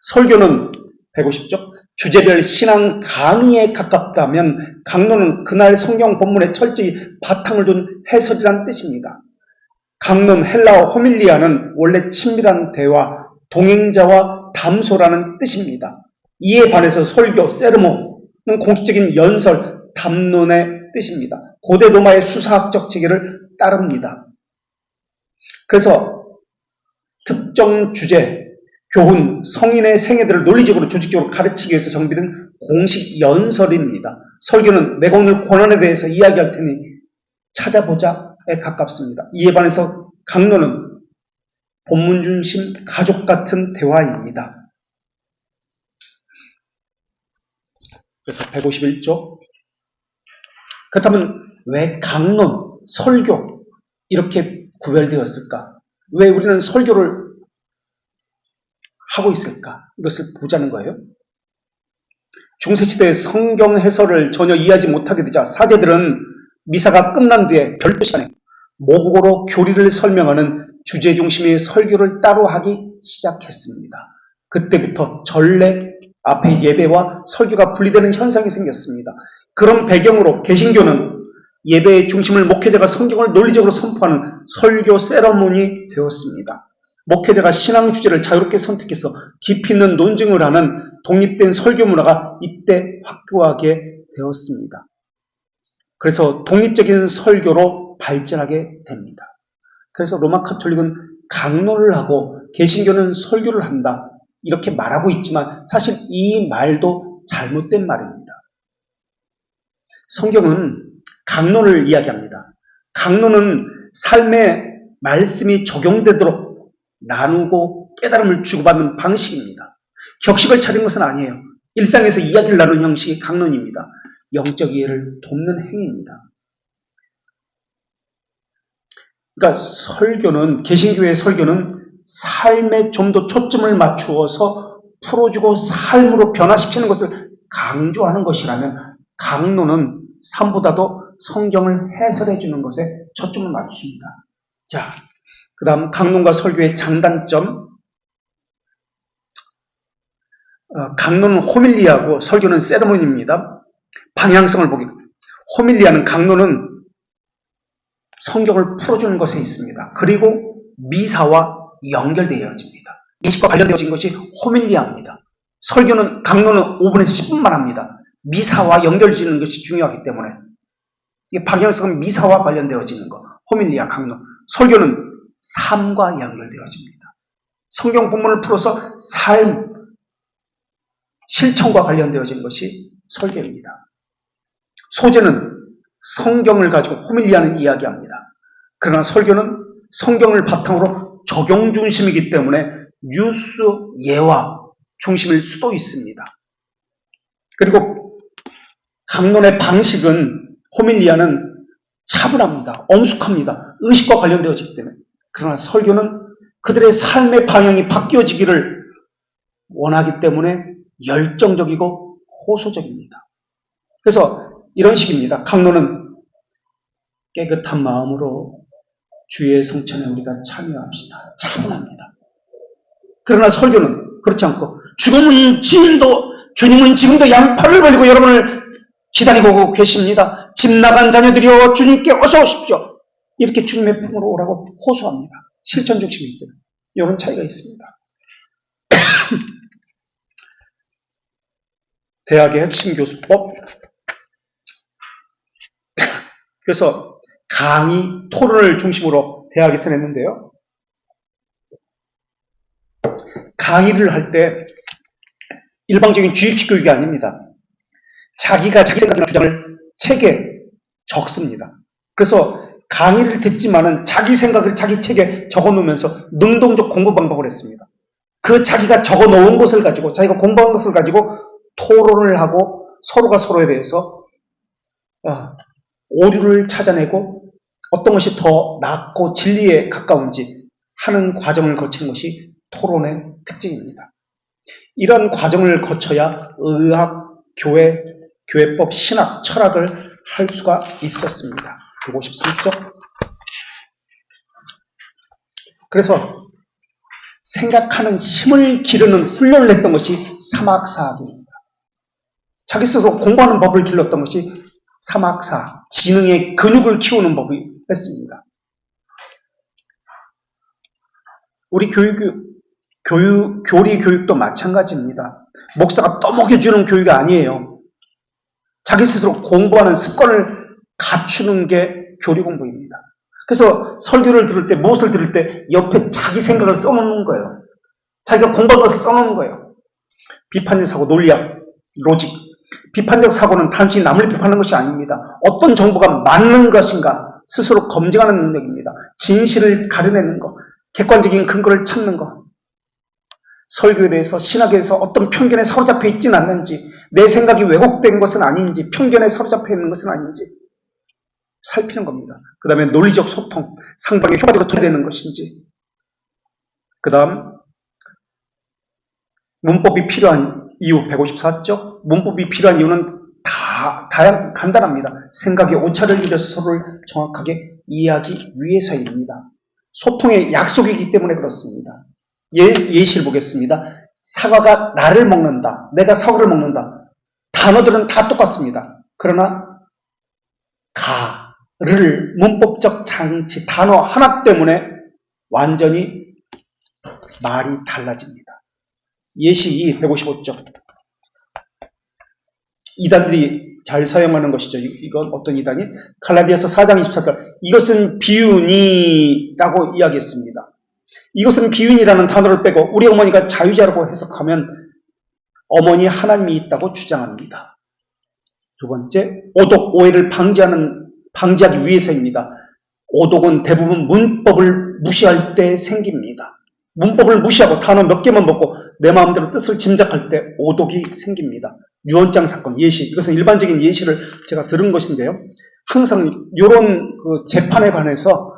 설교는 150쪽 주제별 신앙 강의에 가깝다면 강론은 그날 성경 본문에 철저히 바탕을 둔 해설이란 뜻입니다. 강론 헬라어 호밀리아는 원래 친밀한 대화, 동행자와 담소라는 뜻입니다. 이에 반해서 설교, 세르모는 공식적인 연설, 담론의 뜻입니다. 고대 로마의 수사학적 체계를 따릅니다. 그래서 특정 주제, 교훈, 성인의 생애들을 논리적으로 조직적으로 가르치기 위해서 정비된 공식 연설입니다. 설교는 내가 오늘 고난에 대해서 이야기할 테니 찾아보자에 가깝습니다. 이에 반해서 강론은 본문 중심 가족 같은 대화입니다. 그래서 151조 그렇다면 왜 강론, 설교 이렇게 구별되었을까? 왜 우리는 설교를 하고 있을까? 이것을 보자는 거예요. 중세시대의 성경 해설을 전혀 이해하지 못하게 되자 사제들은 미사가 끝난 뒤에 별도 시간에 모국어로 교리를 설명하는 주제 중심의 설교를 따로 하기 시작했습니다. 그때부터 전례 앞에 예배와 설교가 분리되는 현상이 생겼습니다. 그런 배경으로 개신교는 예배의 중심을 목회자가 성경을 논리적으로 선포하는 설교 세러모니 되었습니다. 목회자가 신앙 주제를 자유롭게 선택해서 깊이 있는 논증을 하는 독립된 설교 문화가 이때 확고하게 되었습니다. 그래서 독립적인 설교로 발전하게 됩니다. 그래서 로마 카톨릭은 강론을 하고 개신교는 설교를 한다. 이렇게 말하고 있지만 사실 이 말도 잘못된 말입니다. 성경은 강론을 이야기합니다. 강론은 삶의 말씀이 적용되도록 나누고 깨달음을 주고받는 방식입니다. 격식을 차린 것은 아니에요. 일상에서 이야기를 나누는 형식이 강론입니다. 영적 이해를 돕는 행위입니다. 그러니까 설교는 개신교의 설교는 삶에 좀 더 초점을 맞추어서 풀어주고 삶으로 변화시키는 것을 강조하는 것이라면 강론은 삶보다도 성경을 해설해 주는 것에 초점을 맞춥니다. 자, 그 다음 강론과 설교의 장단점. 강론은 호밀리아고 설교는 세레모니입니다. 방향성을 보기. 호밀리아는 강론은 성경을 풀어주는 것에 있습니다. 그리고 미사와 연결되어집니다. 예식과 관련되어진 것이 호밀리아입니다. 설교는 강론은 5분에서 10분만 합니다. 미사와 연결지는 것이 중요하기 때문에 이 방향성은 미사와 관련되어지는 것. 호밀리아, 강론. 설교는 삶과 연결되어집니다. 성경 본문을 풀어서 삶, 실천과 관련되어진 것이 설교입니다. 소재는 성경을 가지고 호밀리아는 이야기합니다. 그러나 설교는 성경을 바탕으로 적용 중심이기 때문에 뉴스, 예화 중심일 수도 있습니다. 그리고 강론의 방식은 호밀리아는 차분합니다. 엄숙합니다. 의식과 관련되어지기 때문에. 그러나 설교는 그들의 삶의 방향이 바뀌어지기를 원하기 때문에 열정적이고 호소적입니다. 그래서 이런 식입니다. 강론은 깨끗한 마음으로 주의 성천에 우리가 참여합시다. 차분합니다. 그러나 설교는 그렇지 않고 주님은 지금도 양팔을 벌리고 여러분을 기다리고 계십니다. 집 나간 자녀들이여 주님께 어서 오십시오. 이렇게 주님의 품으로 오라고 호소합니다. 실천 중심이기 때문에 이런 차이가 있습니다. 대학의 핵심 교수법. 그래서 강의, 토론을 중심으로 대학에서 냈는데요. 강의를 할 때 일방적인 주입식 교육이 아닙니다. 자기가 자기 생각이나 주장을 책에 적습니다. 그래서 강의를 듣지만은 자기 생각을 자기 책에 적어놓으면서 능동적 공부 방법을 했습니다. 그 자기가 적어놓은 것을 가지고 자기가 공부한 것을 가지고 토론을 하고 서로가 서로에 대해서 오류를 찾아내고 어떤 것이 더 낫고 진리에 가까운지 하는 과정을 거치는 것이 토론의 특징입니다. 이런 과정을 거쳐야 의학, 교회, 교회법, 신학, 철학을 할 수가 있었습니다. 153쪽. 그래서 생각하는 힘을 기르는 훈련을 했던 것이 사막사학입니다. 자기 스스로 공부하는 법을 길렀던 것이 사막사학, 지능의 근육을 키우는 법이었습니다. 우리 교리 교육도 마찬가지입니다. 목사가 떠먹여주는 교육이 아니에요. 자기 스스로 공부하는 습관을 갖추는 게 교리 공부입니다. 그래서 설교를 들을 때, 무엇을 들을 때 옆에 자기 생각을 써놓는 거예요. 자기가 공부한 것을 써놓는 거예요. 비판적 사고, 논리학, 로직. 비판적 사고는 단순히 남을 비판하는 것이 아닙니다. 어떤 정보가 맞는 것인가 스스로 검증하는 능력입니다. 진실을 가려내는 것, 객관적인 근거를 찾는 것. 설교에 대해서, 신학에 대해서 어떤 편견에 사로잡혀 있지는 않는지, 내 생각이 왜곡된 것은 아닌지, 편견에 사로잡혀 있는 것은 아닌지 살피는 겁니다. 그 다음에 논리적 소통, 상방에 효과적으로 전달되는 것인지. 그 다음 문법이 필요한 이유 154쪽. 문법이 필요한 이유는 간단합니다. 생각의 오차를 이뤄서 서로를 정확하게 이해하기 위해서입니다. 소통의 약속이기 때문에 그렇습니다. 예시를 보겠습니다. 사과가 나를 먹는다. 내가 사과를 먹는다. 단어들은 다 똑같습니다. 그러나 가를 문법적 장치, 단어 하나 때문에 완전히 말이 달라집니다. 예시 2, 155쪽. 이단들이 잘 사용하는 것이죠. 이건 어떤 이단이? 갈라디아서 4장 24절. 이것은 비유니라고 이야기했습니다. 이것은 비유니라는 단어를 빼고 우리 어머니가 자유자라고 해석하면 어머니 하나님이 있다고 주장합니다. 두 번째, 오독, 오해를 방지하기 위해서입니다. 오독은 대부분 문법을 무시할 때 생깁니다. 문법을 무시하고 단어 몇 개만 먹고 내 마음대로 뜻을 짐작할 때 오독이 생깁니다. 유언장 사건, 예시. 이것은 일반적인 예시를 제가 들은 것인데요. 항상 이런 재판에 관해서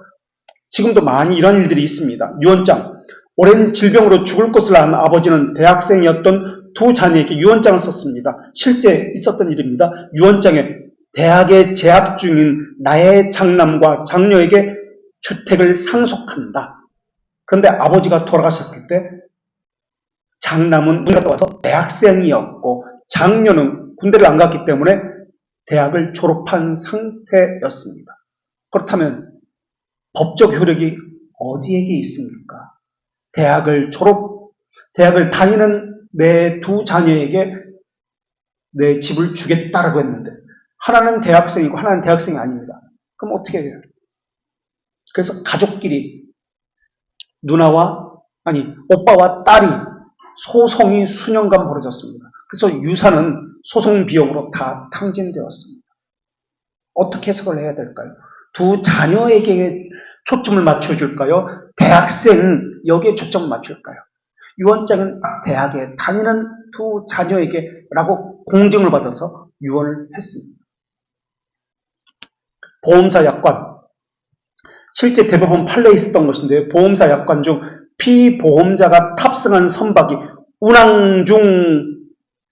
지금도 많이 이런 일들이 있습니다. 유언장. 오랜 질병으로 죽을 것을 안 아버지는 대학생이었던 두 자녀에게 유언장을 썼습니다. 실제 있었던 일입니다. 유언장에 대학에 재학 중인 나의 장남과 장녀에게 주택을 상속한다. 그런데 아버지가 돌아가셨을 때 장남은 군대 갔다 와서 대학생이었고 장녀는 군대를 안 갔기 때문에 대학을 졸업한 상태였습니다. 그렇다면 법적 효력이 어디에게 있습니까? 대학을 다니는 내 두 자녀에게 내 집을 주겠다라고 했는데 하나는 대학생이고 하나는 대학생이 아닙니다. 그럼 어떻게 해요? 그래서 가족끼리 오빠와 딸이 소송이 수년간 벌어졌습니다. 그래서 유산은 소송 비용으로 다 탕진되었습니다. 어떻게 해석을 해야 될까요? 두 자녀에게 초점을 맞춰줄까요? 대학생 여기에 초점을 맞출까요? 유언장은 대학에 다니는 두 자녀에게 라고 공증을 받아서 유언을 했습니다. 보험사 약관, 실제 대법원 판례에 있었던 것인데 보험사 약관 중 피보험자가 탑승한 선박이 운항 중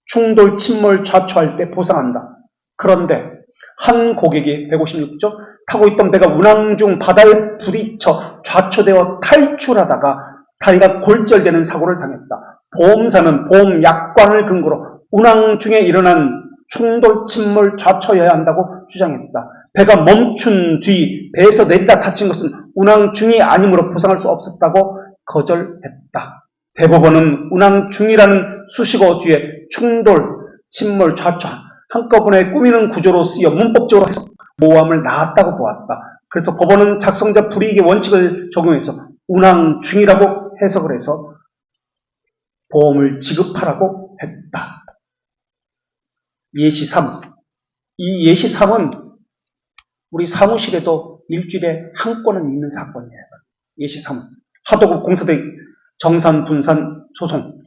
충돌, 침몰, 좌초할 때 보상한다. 그런데 한 고객이 156조 타고 있던 배가 운항 중 바다에 부딪혀 좌초되어 탈출하다가 다리가 골절되는 사고를 당했다. 보험사는 보험 약관을 근거로 운항 중에 일어난 충돌, 침몰, 좌초여야 한다고 주장했다. 배가 멈춘 뒤 배에서 내리다 다친 것은 운항 중이 아니므로 보상할 수 없었다고 거절했다. 대법원은 운항 중이라는 수식어 뒤에 충돌, 침몰, 좌초 한꺼번에 꾸미는 구조로 쓰여 문법적으로 해서 모호함을 낳았다고 보았다. 그래서 법원은 작성자 불이익의 원칙을 적용해서 운항 중이라고 해석을 해서 보험을 지급하라고 했다. 예시 3. 이 예시 3은 우리 사무실에도 일주일에 한 건은 있는 사건이에요. 예시 3은 하도급 공사대 정산 분산 소송.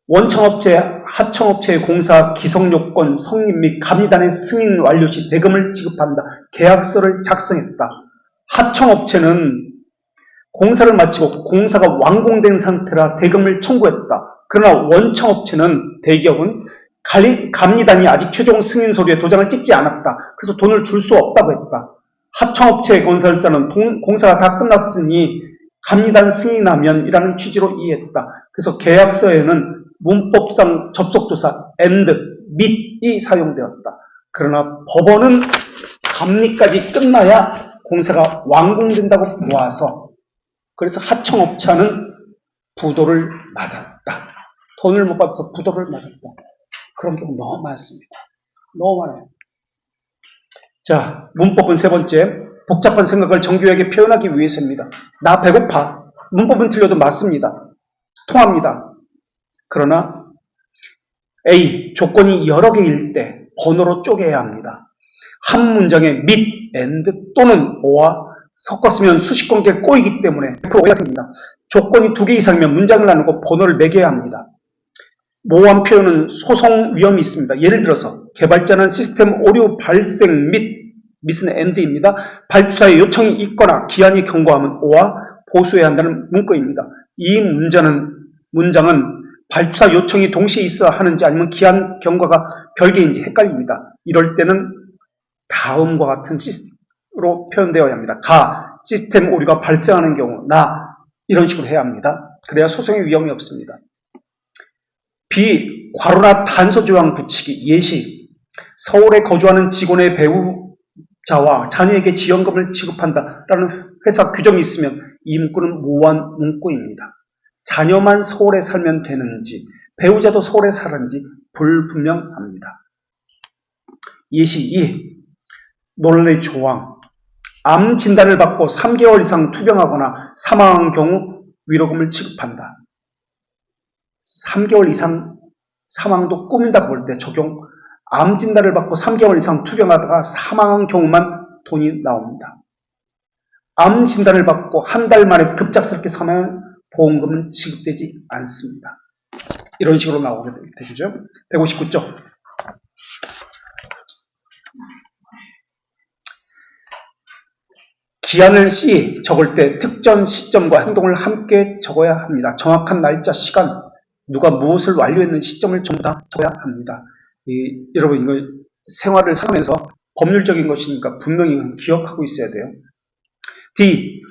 원청업체, 하청업체의 공사 기성요건 성립 및 감리단의 승인 완료 시 대금을 지급한다. 계약서를 작성했다. 하청업체는 공사를 마치고 공사가 완공된 상태라 대금을 청구했다. 그러나 원청업체는 대기업은 감리단이 아직 최종 승인 서류에 도장을 찍지 않았다. 그래서 돈을 줄 수 없다고 했다. 하청업체 건설사는 공사가 다 끝났으니 감리단 승인하면 이라는 취지로 이해했다. 그래서 계약서에는 문법상 접속도사 and, mit이 사용되었다. 그러나 법원은 감리까지 끝나야 공사가 완공된다고 보아서 그래서 하청업체는 부도를 맞았다. 돈을 못 받아서 부도를 맞았다. 그런 경우 너무 많습니다. 너무 많아요. 자, 문법은 세 번째. 복잡한 생각을 정교하게 표현하기 위해서입니다. 나 배고파. 문법은 틀려도 맞습니다. 통합니다. 그러나 A, 조건이 여러 개일 때 번호로 쪼개야 합니다. 한 문장에 mit, and 또는 or와 섞었으면 수식관계가 꼬이기 때문에 100% 오해가 생깁니다. 조건이 2개 이상이면 문장을 나누고 번호를 매겨야 합니다. 모호한 표현은 소송 위험이 있습니다. 예를 들어서 개발자는 시스템 오류 발생 mit은 and입니다. 발주사의 요청이 있거나 기한이 경과하면 o와 보수해야 한다는 문구입니다. 이 문장은 발주사 요청이 동시에 있어야 하는지 아니면 기한 경과가 별개인지 헷갈립니다. 이럴 때는 다음과 같은 시스템으로 표현되어야 합니다. 시스템 오류가 발생하는 경우, 이런 식으로 해야 합니다. 그래야 소송의 위험이 없습니다. B, 괄호나 단서 조항 붙이기. 예시, 서울에 거주하는 직원의 배우자와 자녀에게 지원금을 지급한다라는 회사 규정이 있으면 이 문구는 모호한 문구입니다. 자녀만 서울에 살면 되는지 배우자도 서울에 사는지 불분명합니다. 예시 2, 논란의 조항. 암 진단을 받고 3개월 이상 투병하거나 사망한 경우 위로금을 지급한다. 3개월 이상 사망도 꾸민다고 볼 때 적용. 암 진단을 받고 3개월 이상 투병하다가 사망한 경우만 돈이 나옵니다. 암 진단을 받고 한 달 만에 급작스럽게 사망한 보험금은 지급되지 않습니다. 이런 식으로 나오게 되죠. 159쪽. 기한을 C 적을 때 특정 시점과 행동을 함께 적어야 합니다. 정확한 날짜, 시간, 누가 무엇을 완료했는 시점을 전부 다 적어야 합니다. 여러분 이걸 생활을 살면서 법률적인 것이니까 분명히 기억하고 있어야 돼요. D.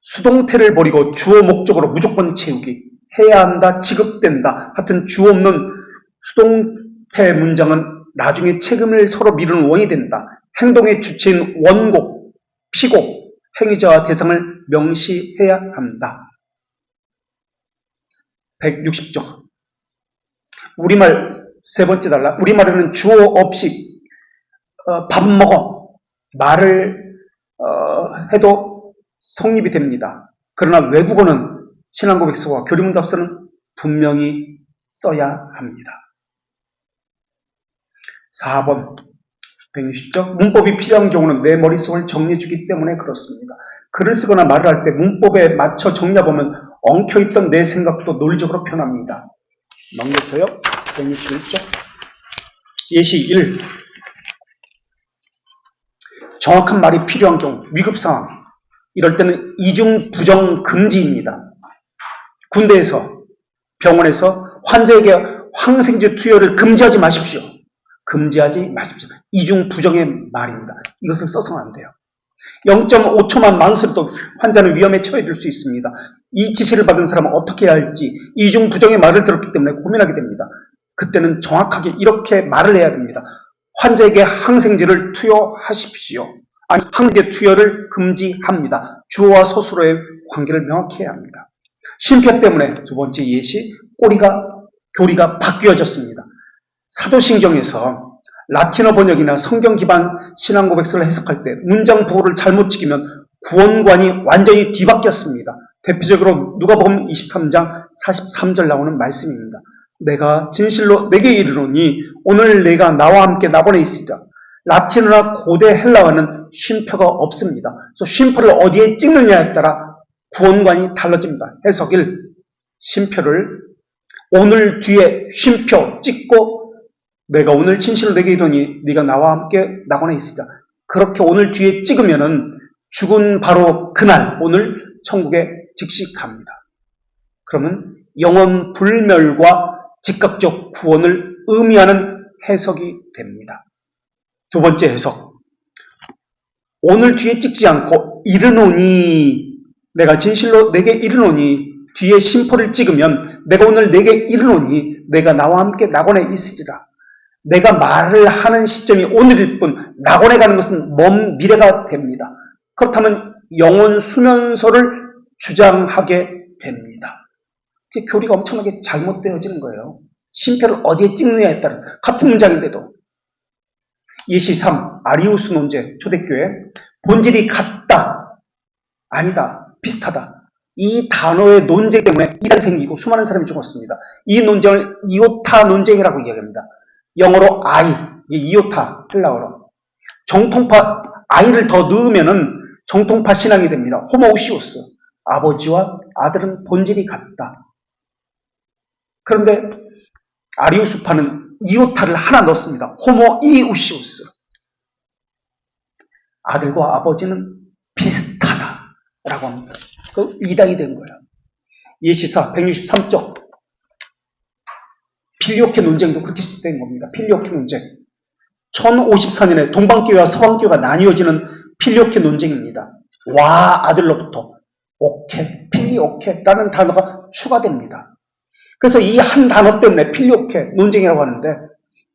수동태를 버리고 주어 목적으로 무조건 채우기. 해야 한다, 지급된다. 하여튼 주어 없는 수동태 문장은 나중에 책임을 서로 미루는 원인이 된다. 행동의 주체인 원곡, 피곡, 행위자와 대상을 명시해야 한다. 160조. 우리말 세 번째 달라. 우리말에는 주어 없이 밥 먹어 말을 해도 성립이 됩니다. 그러나 외국어는 신앙고백서와 교리문답서는 분명히 써야 합니다. 4번 160조. 문법이 필요한 경우는 내 머릿속을 정리해주기 때문에 그렇습니다. 글을 쓰거나 말을 할 때 문법에 맞춰 정리해보면 엉켜있던 내 생각도 논리적으로 편합니다. 넘겨서요. 161조. 예시 1. 정확한 말이 필요한 경우, 위급상황. 이럴 때는 이중 부정 금지입니다. 군대에서, 병원에서 환자에게 항생제 투여를 금지하지 마십시오. 금지하지 마십시오. 이중 부정의 말입니다. 이것을 써서는 안 돼요. 0.5초만 망설여도 환자는 위험에 처해질 수 있습니다. 이 지시를 받은 사람은 어떻게 해야 할지 이중 부정의 말을 들었기 때문에 고민하게 됩니다. 그때는 정확하게 이렇게 말을 해야 됩니다. 환자에게 항생제를 투여하십시오. 아니, 항생제 투여를 금지합니다. 주어와 서술어의 관계를 명확히 해야 합니다. 쉼표 때문에 두 번째 예시, 교리가 바뀌어졌습니다. 사도신경에서 라틴어 번역이나 성경 기반 신앙고백서를 해석할 때 문장 부호를 잘못 지키면 구원관이 완전히 뒤바뀌었습니다. 대표적으로 누가복음 23장 43절 나오는 말씀입니다. 내가 진실로 내게 이르노니 오늘 내가 나와 함께 낙원에 있으리라. 라틴어나 고대 헬라어는 쉼표가 없습니다. 그래서 쉼표를 어디에 찍느냐에 따라 구원관이 달라집니다. 해석 1. 쉼표를 오늘 뒤에 쉼표 찍고 내가 오늘 진실로 내게 이르노니 네가 나와 함께 낙원에 있으리라. 그렇게 오늘 뒤에 찍으면은 죽은 바로 그날 오늘 천국에 즉시 갑니다. 그러면 영원 불멸과 즉각적 구원을 의미하는 해석이 됩니다. 두 번째 해석. 오늘 뒤에 찍지 않고 이르노니 내가 진실로 내게 이르노니 뒤에 심포를 찍으면 내가 오늘 내게 이르노니 내가 나와 함께 낙원에 있으리라. 내가 말을 하는 시점이 오늘일 뿐 낙원에 가는 것은 먼 미래가 됩니다. 그렇다면 영원 수면소를 주장하게 됩니다. 교리가 엄청나게 잘못되어지는 거예요. 심표를 어디에 찍느냐에 따라 같은 문장인데도. 예시 3. 아리우스 논제 초대교회. 본질이 같다, 아니다, 비슷하다. 이 단어의 논쟁 때문에 이단이 생기고 수많은 사람이 죽었습니다. 이 논쟁을 이오타 논쟁이라고 이야기합니다. 영어로 I, 이오타, 헬라어로. 정통파 I를 더 넣으면은 정통파 신앙이 됩니다. 호모우시우스. 아버지와 아들은 본질이 같다. 그런데 아리우스파는 이오타를 하나 넣습니다. 호모이우시우스. 아들과 아버지는 비슷하다라고 합니다. 그 이단이 된 거예요. 예시사 163쪽. 필리오케 논쟁도 그렇게 시작된 겁니다. 필리오케 논쟁. 1054년에 동방교회와 서방교회가 나뉘어지는 필리오케 논쟁입니다. 와 아들로부터 오케, 필리오케라는 단어가 추가됩니다. 그래서 이 한 단어 때문에 필리오케 논쟁이라고 하는데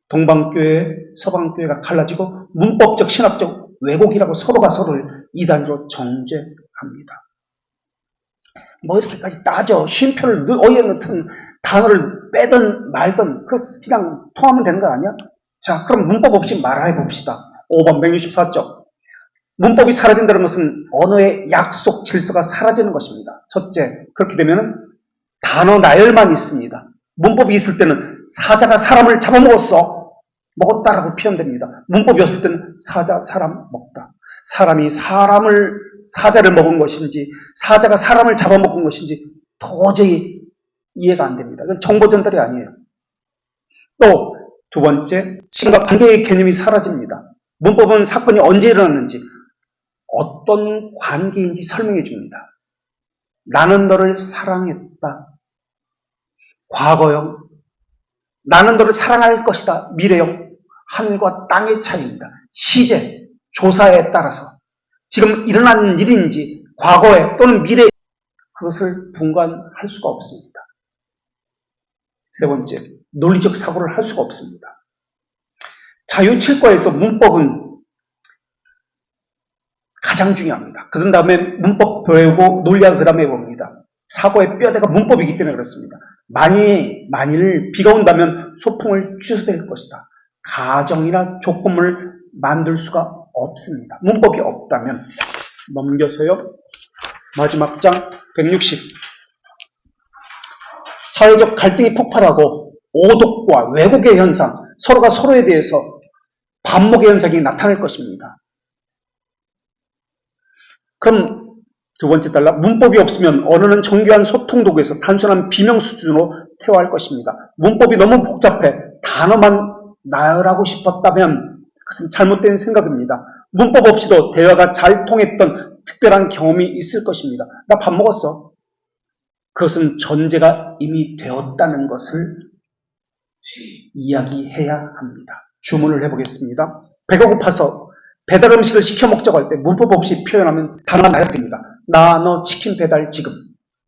동방교회, 서방교회가 갈라지고 문법적, 신학적 왜곡이라고 서로가 서로를 이단으로 정죄합니다. 뭐 이렇게까지 따져. 쉼표를 어디에 넣든 단어를 빼든 말든 그냥 통하면 되는 거 아니야? 자, 그럼 문법 없이 말해 봅시다. 5번 164쪽. 문법이 사라진다는 것은 언어의 약속, 질서가 사라지는 것입니다. 첫째, 그렇게 되면 단어 나열만 있습니다. 문법이 있을 때는 사자가 사람을 잡아먹었어. 먹었다라고 표현됩니다. 문법이 없을 때는 사자, 사람, 먹다. 사람이 사자를 먹은 것인지 사자가 사람을 잡아먹은 것인지 도저히 이해가 안 됩니다. 이건 정보 전달이 아니에요. 또 두 번째, 시간과 관계의 개념이 사라집니다. 문법은 사건이 언제 일어났는지, 어떤 관계인지 설명해 줍니다. 나는 너를 사랑했다. 과거형. 나는 너를 사랑할 것이다. 미래형. 하늘과 땅의 차이입니다. 시제, 조사에 따라서 지금 일어난 일인지 과거에 또는 미래에 그것을 분간할 수가 없습니다. 세 번째, 논리적 사고를 할 수가 없습니다. 자유칠과에서 문법은 가장 중요합니다. 그런 다음에 문법 배우고 논리학 그 다음에 봅니다. 사고의 뼈대가 문법이기 때문에 그렇습니다. 만일 비가 온다면 소풍을 취소될 것이다. 가정이나 조건을 만들 수가 없습니다. 문법이 없다면. 넘겨서요. 마지막 장 160. 사회적 갈등이 폭발하고 오독과 왜곡의 현상, 서로가 서로에 대해서 반목의 현상이 나타날 것입니다. 그럼 두 번째 달라, 문법이 없으면 언어는 정교한 소통 도구에서 단순한 비명 수준으로 퇴화할 것입니다. 문법이 너무 복잡해 단어만 나열하고 싶었다면 그것은 잘못된 생각입니다. 문법 없이도 대화가 잘 통했던 특별한 경험이 있을 것입니다. 나 밥 먹었어. 그것은 전제가 이미 되었다는 것을 이야기해야 합니다. 주문을 해보겠습니다. 배가 고파서 배달 음식을 시켜 먹자고 할 때 문법 없이 표현하면 단어가 나열됩니다. 나 너 치킨 배달 지금.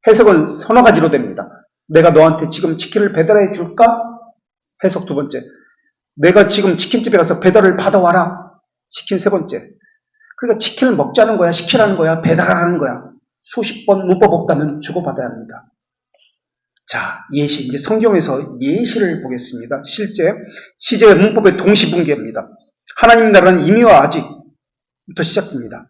해석은 서너 가지로 됩니다. 내가 너한테 지금 치킨을 배달해 줄까? 해석 두 번째. 내가 지금 치킨집에 가서 배달을 받아와라. 치킨 세 번째. 그러니까 치킨을 먹자는 거야, 시키라는 거야, 배달하라는 거야. 수십 번 문법 없다면 주고받아야 합니다. 자, 예시. 이제 성경에서 예시를 보겠습니다. 실제 시제와 문법의 동시분계입니다. 하나님 나라는 이미와 아직부터 시작됩니다.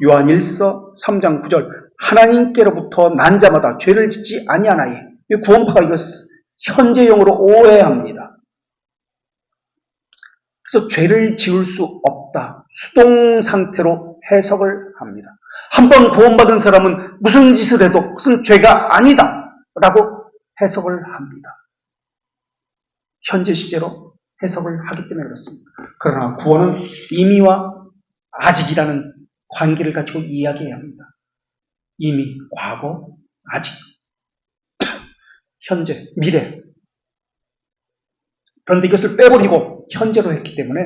요한 1서 3장 9절. 하나님께로부터 난 자마다 죄를 짓지 아니하나이. 구원파가 이거 현재형으로 오해합니다. 그래서 죄를 지을 수 없다. 수동 상태로 해석을 합니다. 한 번 구원받은 사람은 무슨 짓을 해도 그것은 죄가 아니다 라고 해석을 합니다. 현재 시제로 해석을 하기 때문에 그렇습니다. 그러나 구원은 이미와 아직이라는 관계를 가지고 이야기해야 합니다. 이미, 과거, 아직, 현재, 미래. 그런데 이것을 빼버리고 현재로 했기 때문에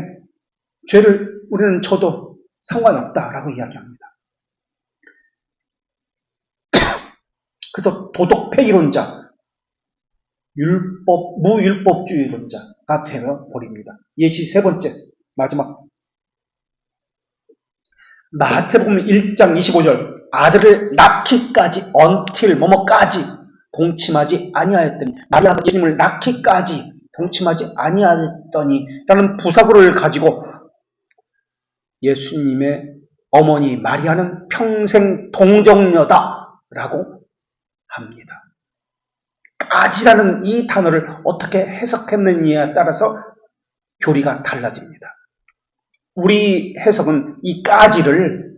죄를 우리는 져도 상관이 없다라고 이야기합니다. 그래서 도덕 폐기론자, 무율법주의론자가 되어버립니다. 예시 세 번째, 마지막. 마태복음 1장 25절. 아들을 낳기까지, until 뭐뭐까지 동침하지 아니하였더니, 마리아가 예수님을 낳기까지 동침하지 아니하였더니 라는 부사구를 가지고 예수님의 어머니 마리아는 평생 동정녀다 라고 합니다. 까지라는 이 단어를 어떻게 해석했느냐에 따라서 교리가 달라집니다. 우리 해석은 이 까지를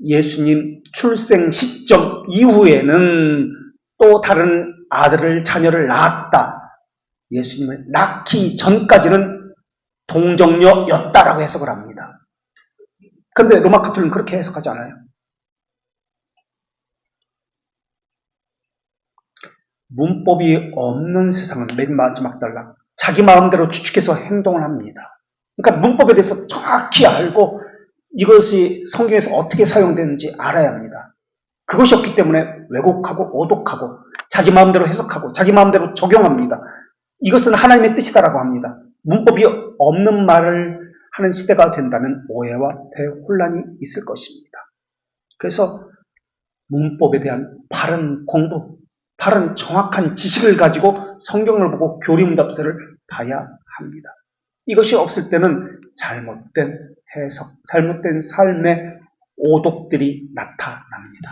예수님 출생 시점 이후에는 또 다른 아들을, 자녀를 낳았다. 예수님을 낳기 전까지는 동정녀였다라고 해석을 합니다. 그런데 로마 카톨릭은 그렇게 해석하지 않아요. 문법이 없는 세상은 맨 마지막 단락. 자기 마음대로 추측해서 행동을 합니다. 그러니까 문법에 대해서 정확히 알고 이것이 성경에서 어떻게 사용되는지 알아야 합니다. 그것이 없기 때문에 왜곡하고 오독하고 자기 마음대로 해석하고 자기 마음대로 적용합니다. 이것은 하나님의 뜻이다라고 합니다. 문법이 없는 말을 하는 시대가 된다면 오해와 대혼란이 있을 것입니다. 그래서 문법에 대한 바른 공부, 바른 정확한 지식을 가지고 성경을 보고 교리문답서를 봐야 합니다. 이것이 없을 때는 잘못된 해석, 잘못된 삶의 오독들이 나타납니다.